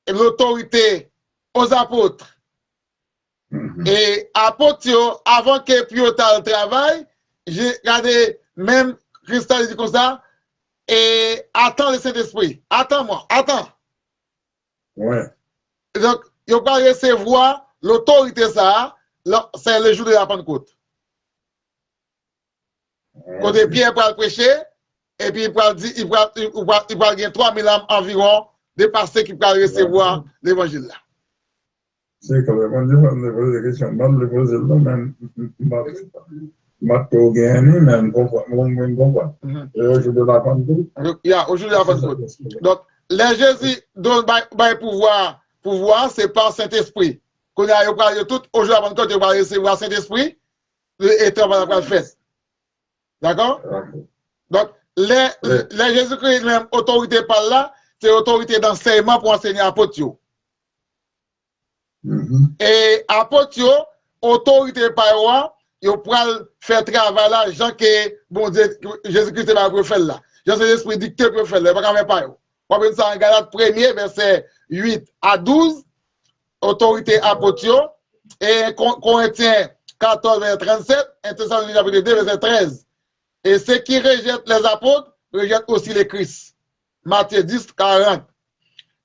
l'autorité aux apôtres. Et apôtres, avant que Piotal travaille, j'ai regardé, même Christ dit comme ça, et attends le Saint-Esprit. Attends-moi, attends. Ouais. Donc, il va recevoir l'autorité, ça, c'est le jour de la Pentecôte. Quand Pierre va prêcher, et puis il va gagner 3000 âmes environ, des pasteurs qui vont recevoir l'évangile là. C'est comme on dit, on me pose des questions, on me pose le nom, même, ma gagné, même, comprendre. Je dois la Pentecôte. Il y a aujourd'hui la Pentecôte. Donc, les Jésus donne pouvoir, c'est par Saint-Esprit. Quand il y a tout, aujourd'hui la Pentecôte, il va recevoir Saint-Esprit, et travailler dans la fête. D'accord? Donc, les Jésus-Christ, même autorité par là, c'est autorité d'enseignement pour enseigner à apôtres. Et apôtres, autorité par là, ils pourront faire travail là, gens que, bon Dieu, Jésus-Christ est pas pour faire là. Jésus-Christ dicté pour faire là, il va pas faire. On va ça en Galates 1er, verset 8 à 12, autorité apôtres, et Corinthiens 14, verset 37, et Thessaloniciens chapitre 2, verset 13. Et ceux qui rejettent les apôtres rejettent aussi les Christ. Matthieu 10, 40.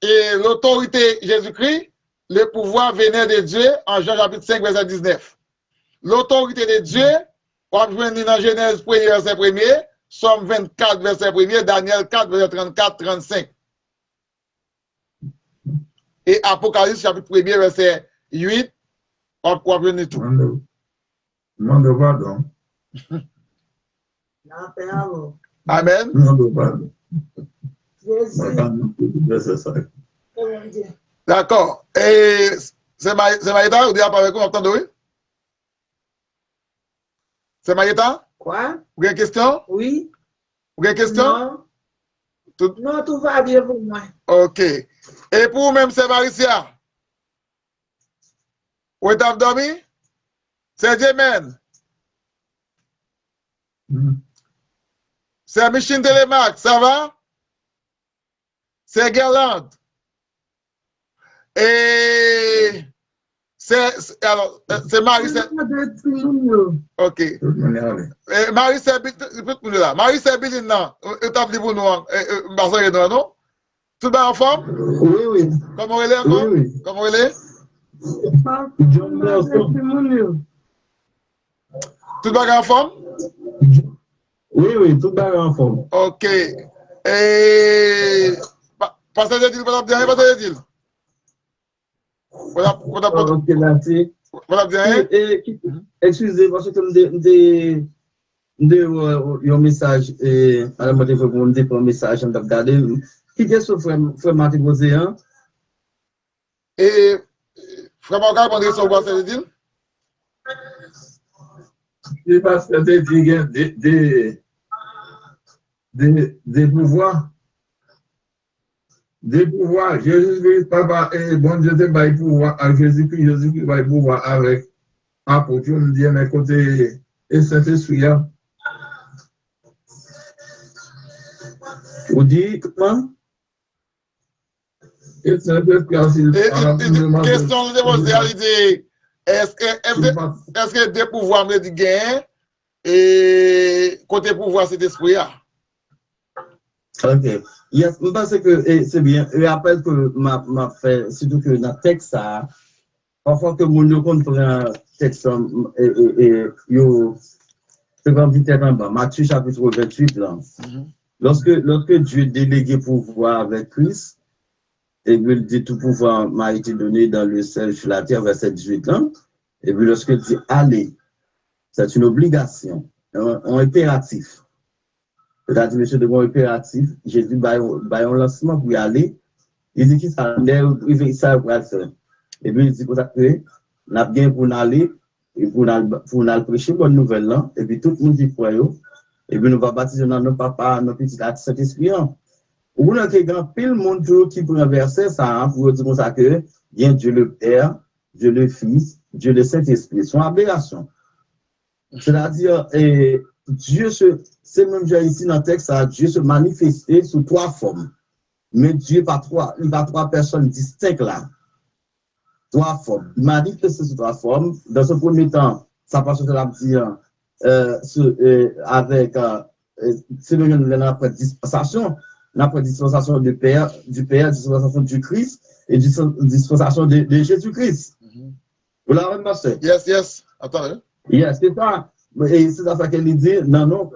Et l'autorité Jésus-Christ, le pouvoir venait de Dieu en Jean chapitre 5, verset 19. L'autorité de Dieu, on va venir dans Genèse 1, verset 1er, Somme 24, verset 1er, Daniel 4, verset 34, 35. Et Apocalypse chapitre 1er, verset 8, on va venir tout. Mande pardon. Amen. Mande pardon. D'accord. Et c'est Maïta, vous dites avec vous, entendez, oui? C'est Maïta? Quoi? Vous avez une question? Oui. Vous avez une question? Non. Non, tout va bien pour moi. Ok. Et pour vous-même, c'est Maricia? Vous avez dormi? C'est Jemen? C'est Michine Télémac, ça va? C'est Guerlain. Et c'est Marie. Ok. Marie, c'est là. Marie, c'est Billy, non. Établi pour nous, non? Tout bien en forme? Oui, oui. Comment elle est encore? Oui, oui. Comment elle est? Tout bien en forme? Oui, oui, tout bien en forme. Ok. Et. Pasteur de Dil, voilà bien, Pasteur de Dil. Voilà, ok, merci. Voilà bien. Excusez, parce que un message, madame, je vais vous dire un message, on va regarder. Qui est ce frère Martin Roséan? Et frère Morgan, on est sur quoi, ça veut dire? C'est parce que des pouvoirs. Des pouvoirs. Jésus-Christ, papa, et bon Dieu, c'est pas pouvoir à Jésus-Christ, Jésus-Christ va pouvoir avec apôtre, on dit, mais côté, et Saint-Esprit, Vous dites, comment? Et Saint-Esprit, question de votre réalité. Est-ce que des pouvoirs me dit gain et côté pouvoir cet esprit là? Ok. Yes, je pense que c'est bien. Je rappelle que m'a fait, surtout que dans le texte, ça, parfois que mon comprend un texte et c'est comme dit en bas, Matthieu chapitre 28 là. Lorsque Dieu délégué pouvoir avec Christ, et puis il dit tout pouvoir m'a été donné dans le ciel sur la terre, verset 18 là, et puis lorsque il dit allez, c'est une obligation, un impératif. C'est-à-dire, monsieur, de mon impératif, Jésus va un lancement pour y aller, Il dit qu'il ça, il fait ça pour faire. Et puis il dit qu'on a créé, on a bien pour aller, et pour aller prêcher bonne nouvelle là, et puis tout le monde dit quoi yo, et puis nous va baptiser dans nos papas, nos petits Saint-Esprit. Ou on a grand pile monde qui peut renverser ça, pour dire comme ça que, bien Dieu le Père, Dieu le Fils, Dieu le Saint-Esprit, sont aberrations. C'est-à-dire, Dieu c'est même déjà ici dans le texte, Dieu se manifestait sous 3 formes. Mais Dieu il va 3 personnes distinctes là. 3 formes. Il manifesté sous 3 formes. Dans un premier temps, ça passe sur la dire, avec, c'est la dispensation. La dispensation du Père, dispensation du Christ et dispensation de Jésus-Christ. Vous l'avez passé? Yes. Attendez. Yes, c'est ça. Et c'est ça qu'elle dit, non,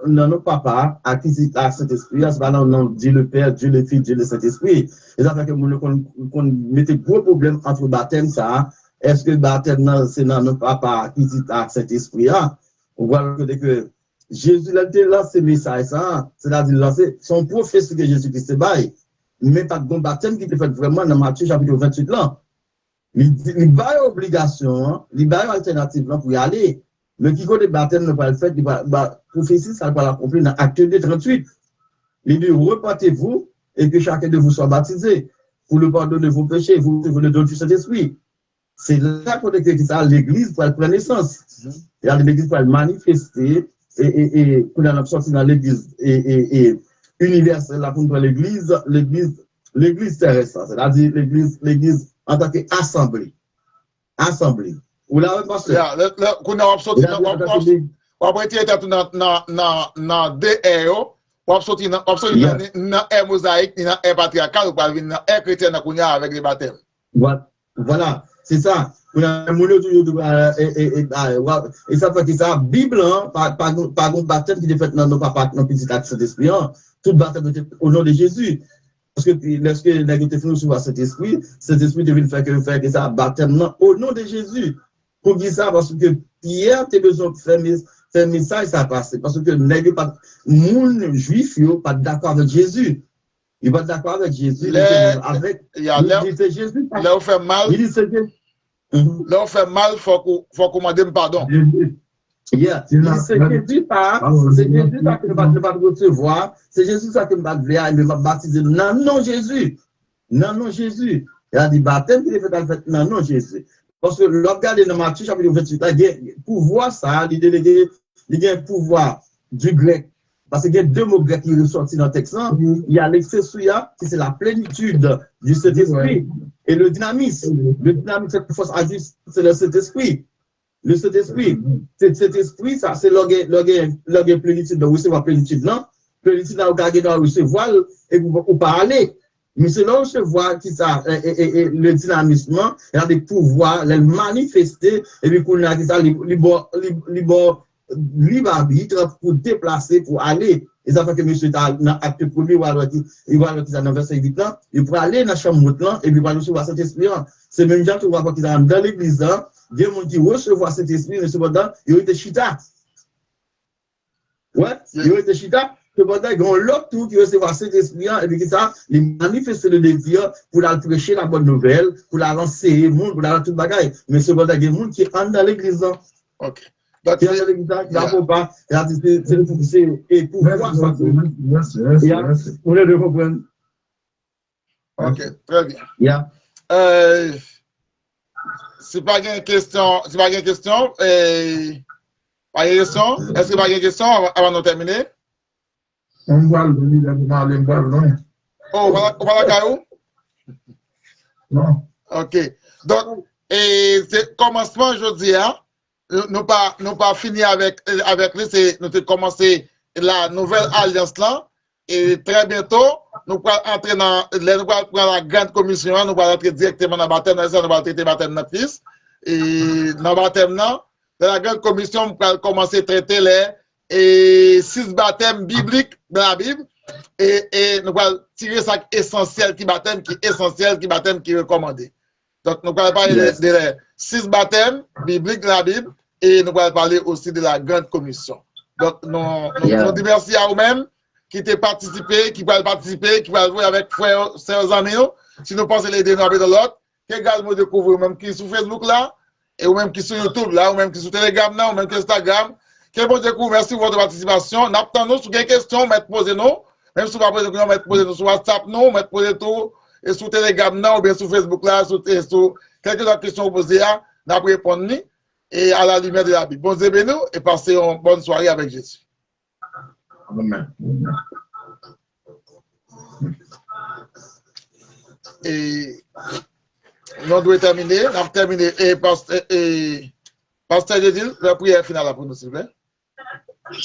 papa, à qui c'est Saint-Esprit, c'est pas non, Dieu le Père, Dieu le Fils, Dieu le Saint-Esprit. Et ça fait que qu'on mettait gros problème entre baptême, ça. Est-ce que le baptême, c'est non, papa, qui dit à Saint-Esprit, on voit que Jésus a lancé le message, ça, c'est-à-dire lancer son prophétie que Jésus-Christ est bail, mais pas de bon baptême qui était fait vraiment dans Matthieu chapitre 28 là. Il a obligation, il a alternative là pour y aller. Mais qui côté baptême ne pas le faire, prophétie, ça va l'accomplir dans Acte 2, 38. Il dit, repartez-vous et que chacun de vous soit baptisé pour le pardon de vos péchés, vous le don du Saint-Esprit. C'est là qu'on est que ça, l'église pour prendre naissance. Et l'église pour manifester et pour la sortie dans l'église et universelle, là, pour l'église terrestre, c'est-à-dire l'église en tant qu'assemblée. Assemblée. Ou là, parce que. Qu'on a sorti dans DRO, on a sorti dans air mosaïque, dans air patriarcal, ou dans air chrétien, avec les baptêmes. Voilà, c'est ça. On a un et ça fait que ça, Bible, pas un baptême qui est fait dans nos papas, dans petit Saint-Esprit, tout baptême au nom de Jésus. Parce que lorsque les gens recevoir cet esprit devait faire que ça, baptême au nom de Jésus. Pour dire ça, parce que Pierre, tu as besoin de faire message, ça passe. Parce que les juifs, ils ne sont pas d'accord avec Jésus. Ils ne sont pas d'accord avec Jésus. Il fait Jésus. Là, on fait mal. Là, on fait mal, il faut commander pardon. Yeah. C'est Jésus ça que ne va recevoir. C'est Jésus ça que ne va baptiser. Non, Jésus. Non, Jésus. Il a dit baptême qui est fait non, Jésus. Parce que l'organe dans Matthieu chapitre 28, il y a pouvoir ça, il y a un pouvoir du grec. Parce qu'il y a 2 mots grecs qui sont sortis dans le texte. Il y a l'excessuia, qui c'est la plénitude du Saint-Esprit. Et le dynamisme. Le dynamisme, c'est la force adulte, c'est le Saint-Esprit. Le Saint-Esprit. Cet esprit, ça, c'est l'organe plénitude, de recevoir plénitude, non? Plénitude, là, vous doit recevoir et vous parler. Mais c'est là où se voit qui ça, et le dynamisme, il y a des pouvoirs, les manifester, et puis qu'on a ça, libre arbitre pour déplacer, pour aller. Et ça fait que monsieur, dans l'acte premier, il va aller dans le verset 8 là, il peut aller dans la chambre là, et puis il va recevoir cet esprit. C'est même gens qui voient qu'ils sont dans l'église là, des gens qui recevoir cet esprit, mais cependant, ils ont été chita. Ouais, ils ont été chita. Cependant, ils ont l'autre tout qui recevoir cet esprit, et puis ça, ils manifestent le désir pour la prêcher la bonne nouvelle, pour la lancer le monde, pour la lancer tout le bagaille. Mais cependant, il y a des gens qui entrent dans l'église. Ok. Il y a des gens qui n'ont pas, c'est pour voir ça. Vous le comprendre. Ok, très bien. Yeah. Si pas une question, est-ce que pas une question avant de terminer? On va le venir dans le non. Oh, voilà, Caillou? Non. Ok. Donc, c'est commencement, je dis, nous pas fini avec lui, c'est nous avons commencé la nouvelle alliance là, et très bientôt, nous allons entrer nous allons prendre la grande commission, nous allons entrer directement dans le baptême, nous allons traiter le baptême de notre fils, et dans le baptême là, dans la grande commission, nous allons commencer à traiter les 6 baptêmes bibliques de la Bible, et nous allons tirer ça essentiel qui baptême, qui est recommandé. Donc, nous allons parler des 6 baptêmes bibliques de la Bible, et nous allons parler aussi de la grande commission. Donc, nous disons merci à vous-mêmes qui ont participé, qui veulent participer, qui veulent jouer avec frères, sœurs, amis, si nous pensons l'aider nous de l'autre, que gars nous découvrir, même qui sur Facebook là, et ou même qui sur YouTube là, ou même qui sur Telegram là, ou même qui sur Instagram. Que bon Dieu, merci pour votre participation. N'attendons sur quelques questions, mettez poser nous. Même si vous poser nous, mettez poser nous sur WhatsApp nous, mettez poser tout, et sur Telegram là, ou bien sur Facebook là, sur quelques autres questions posées là, nous allons répondre et à la lumière de la Bible. Bon Dieu béni et passez une bonne soirée avec Jésus. Amen. Et nous devons terminer. Nous avons terminé. Et Pasteur Jésus, la prière finale pour nous, s'il vous plaît.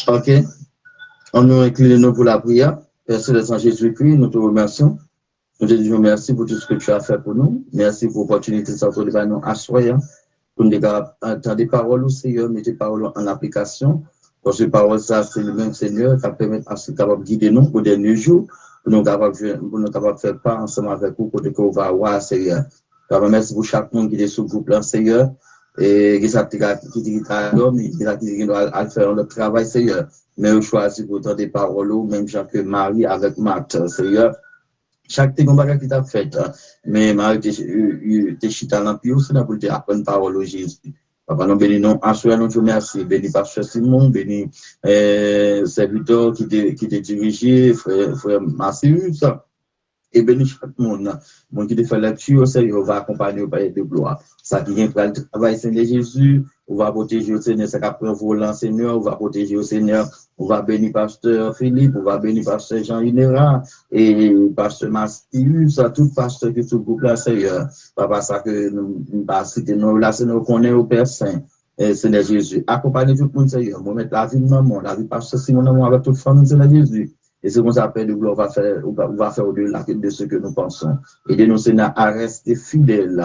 Ok. On nous incline nous pour la prière. Père Céleste Jésus-Christ, nous te remercions. Nous te disons merci pour tout ce que tu as fait pour nous. Merci pour l'opportunité de s'entendre de nous asseoir. Pour nous entendre des paroles au Seigneur, mettre des paroles en application. Parce que les paroles, ça, c'est le même Seigneur qui permet de guider nous au dernier jour. Pour nous capables de faire part ensemble avec vous pour que vous va voir, Seigneur. Merci pour chaque monde qui est sous le groupe là, Seigneur. Et qui a l'homme, qui a faire le travail, Seigneur. Mais vous choisissez pourtant des paroles, même Jacques-Marie avec Marthe, Seigneur. Chaque témoignage qui t'a fait, mais Marie, t'es chita l'empire, c'est pour dire apprendre parole au Jésus. Papa, nous bénissons, assurez nous te merci. Bénis Pasteur Simon, bénis, serviteur qui t'a dirigé, frère Massius. Et bénis chaque monde, qui te fait lecture, Seigneur, va accompagner au palais de gloire. Ça qui vient pour le travail, Seigneur Jésus, on va protéger au Seigneur, ça qui après volant, Seigneur, on va protéger au Seigneur, on va bénir Pasteur Philippe, on va bénir Pasteur Jean Inera, et Pasteur Mastius, tout pasteur qui est sous le groupe là, Seigneur. Papa, ça que nous, citer nos relations, nous connaissons au Père Saint, Seigneur Jésus. Accompagnez tout le monde, Seigneur, nous mettre la vie de maman, la vie de Pasteur Simon, avec toute famille, Seigneur Jésus. Et ce qu'on s'appelle de gloire, on va faire au-delà de ce que nous pensons. Aidez-nous, Seigneur, à rester fidèles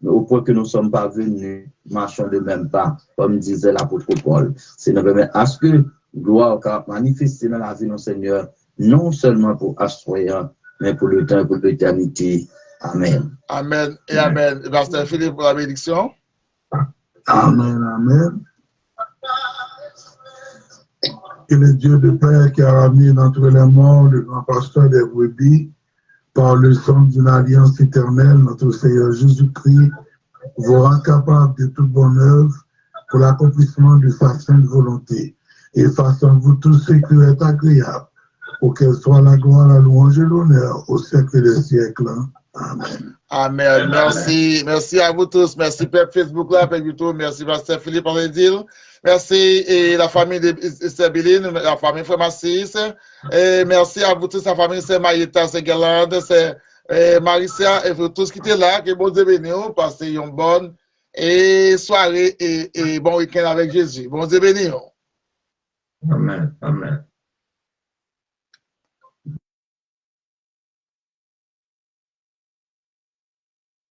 au point que nous ne sommes pas venus, marchons de même pas, comme disait l'apôtre Paul. Seigneur, permet à ce que gloire soit manifestée dans la vie de nos Seigneur, non seulement pour Astroya, mais pour le temps et pour l'éternité. Amen. Amen et Amen. Pasteur Philippe pour la bénédiction. Amen, amen. Que le Dieu de Père qui a ramené d'entre les morts le grand pasteur des brebis, par le sang d'une alliance éternelle, notre Seigneur Jésus-Christ, vous rend capable de toute bonne œuvre pour l'accomplissement de sa sainte volonté. Et fasse en vous tout ce qui est agréable, pour qu'elle soit la gloire, la louange et l'honneur au siècle des siècles. Amen. Amen. Merci. Merci à vous tous. Merci Père Facebook là, Père YouTube. Merci Pasteur Philippe André-Dil. Merci et la famille de Sabine, la famille Frère Massis. Et merci à vous tous, la famille c'est Maïta, c'est Galande, c'est Marissa et vous tous qui étaient là. Que bon Dieu bénisse. Passez une bonne soirée et bon week-end avec Jésus. Bon Dieu bénisse. Amen. Amen.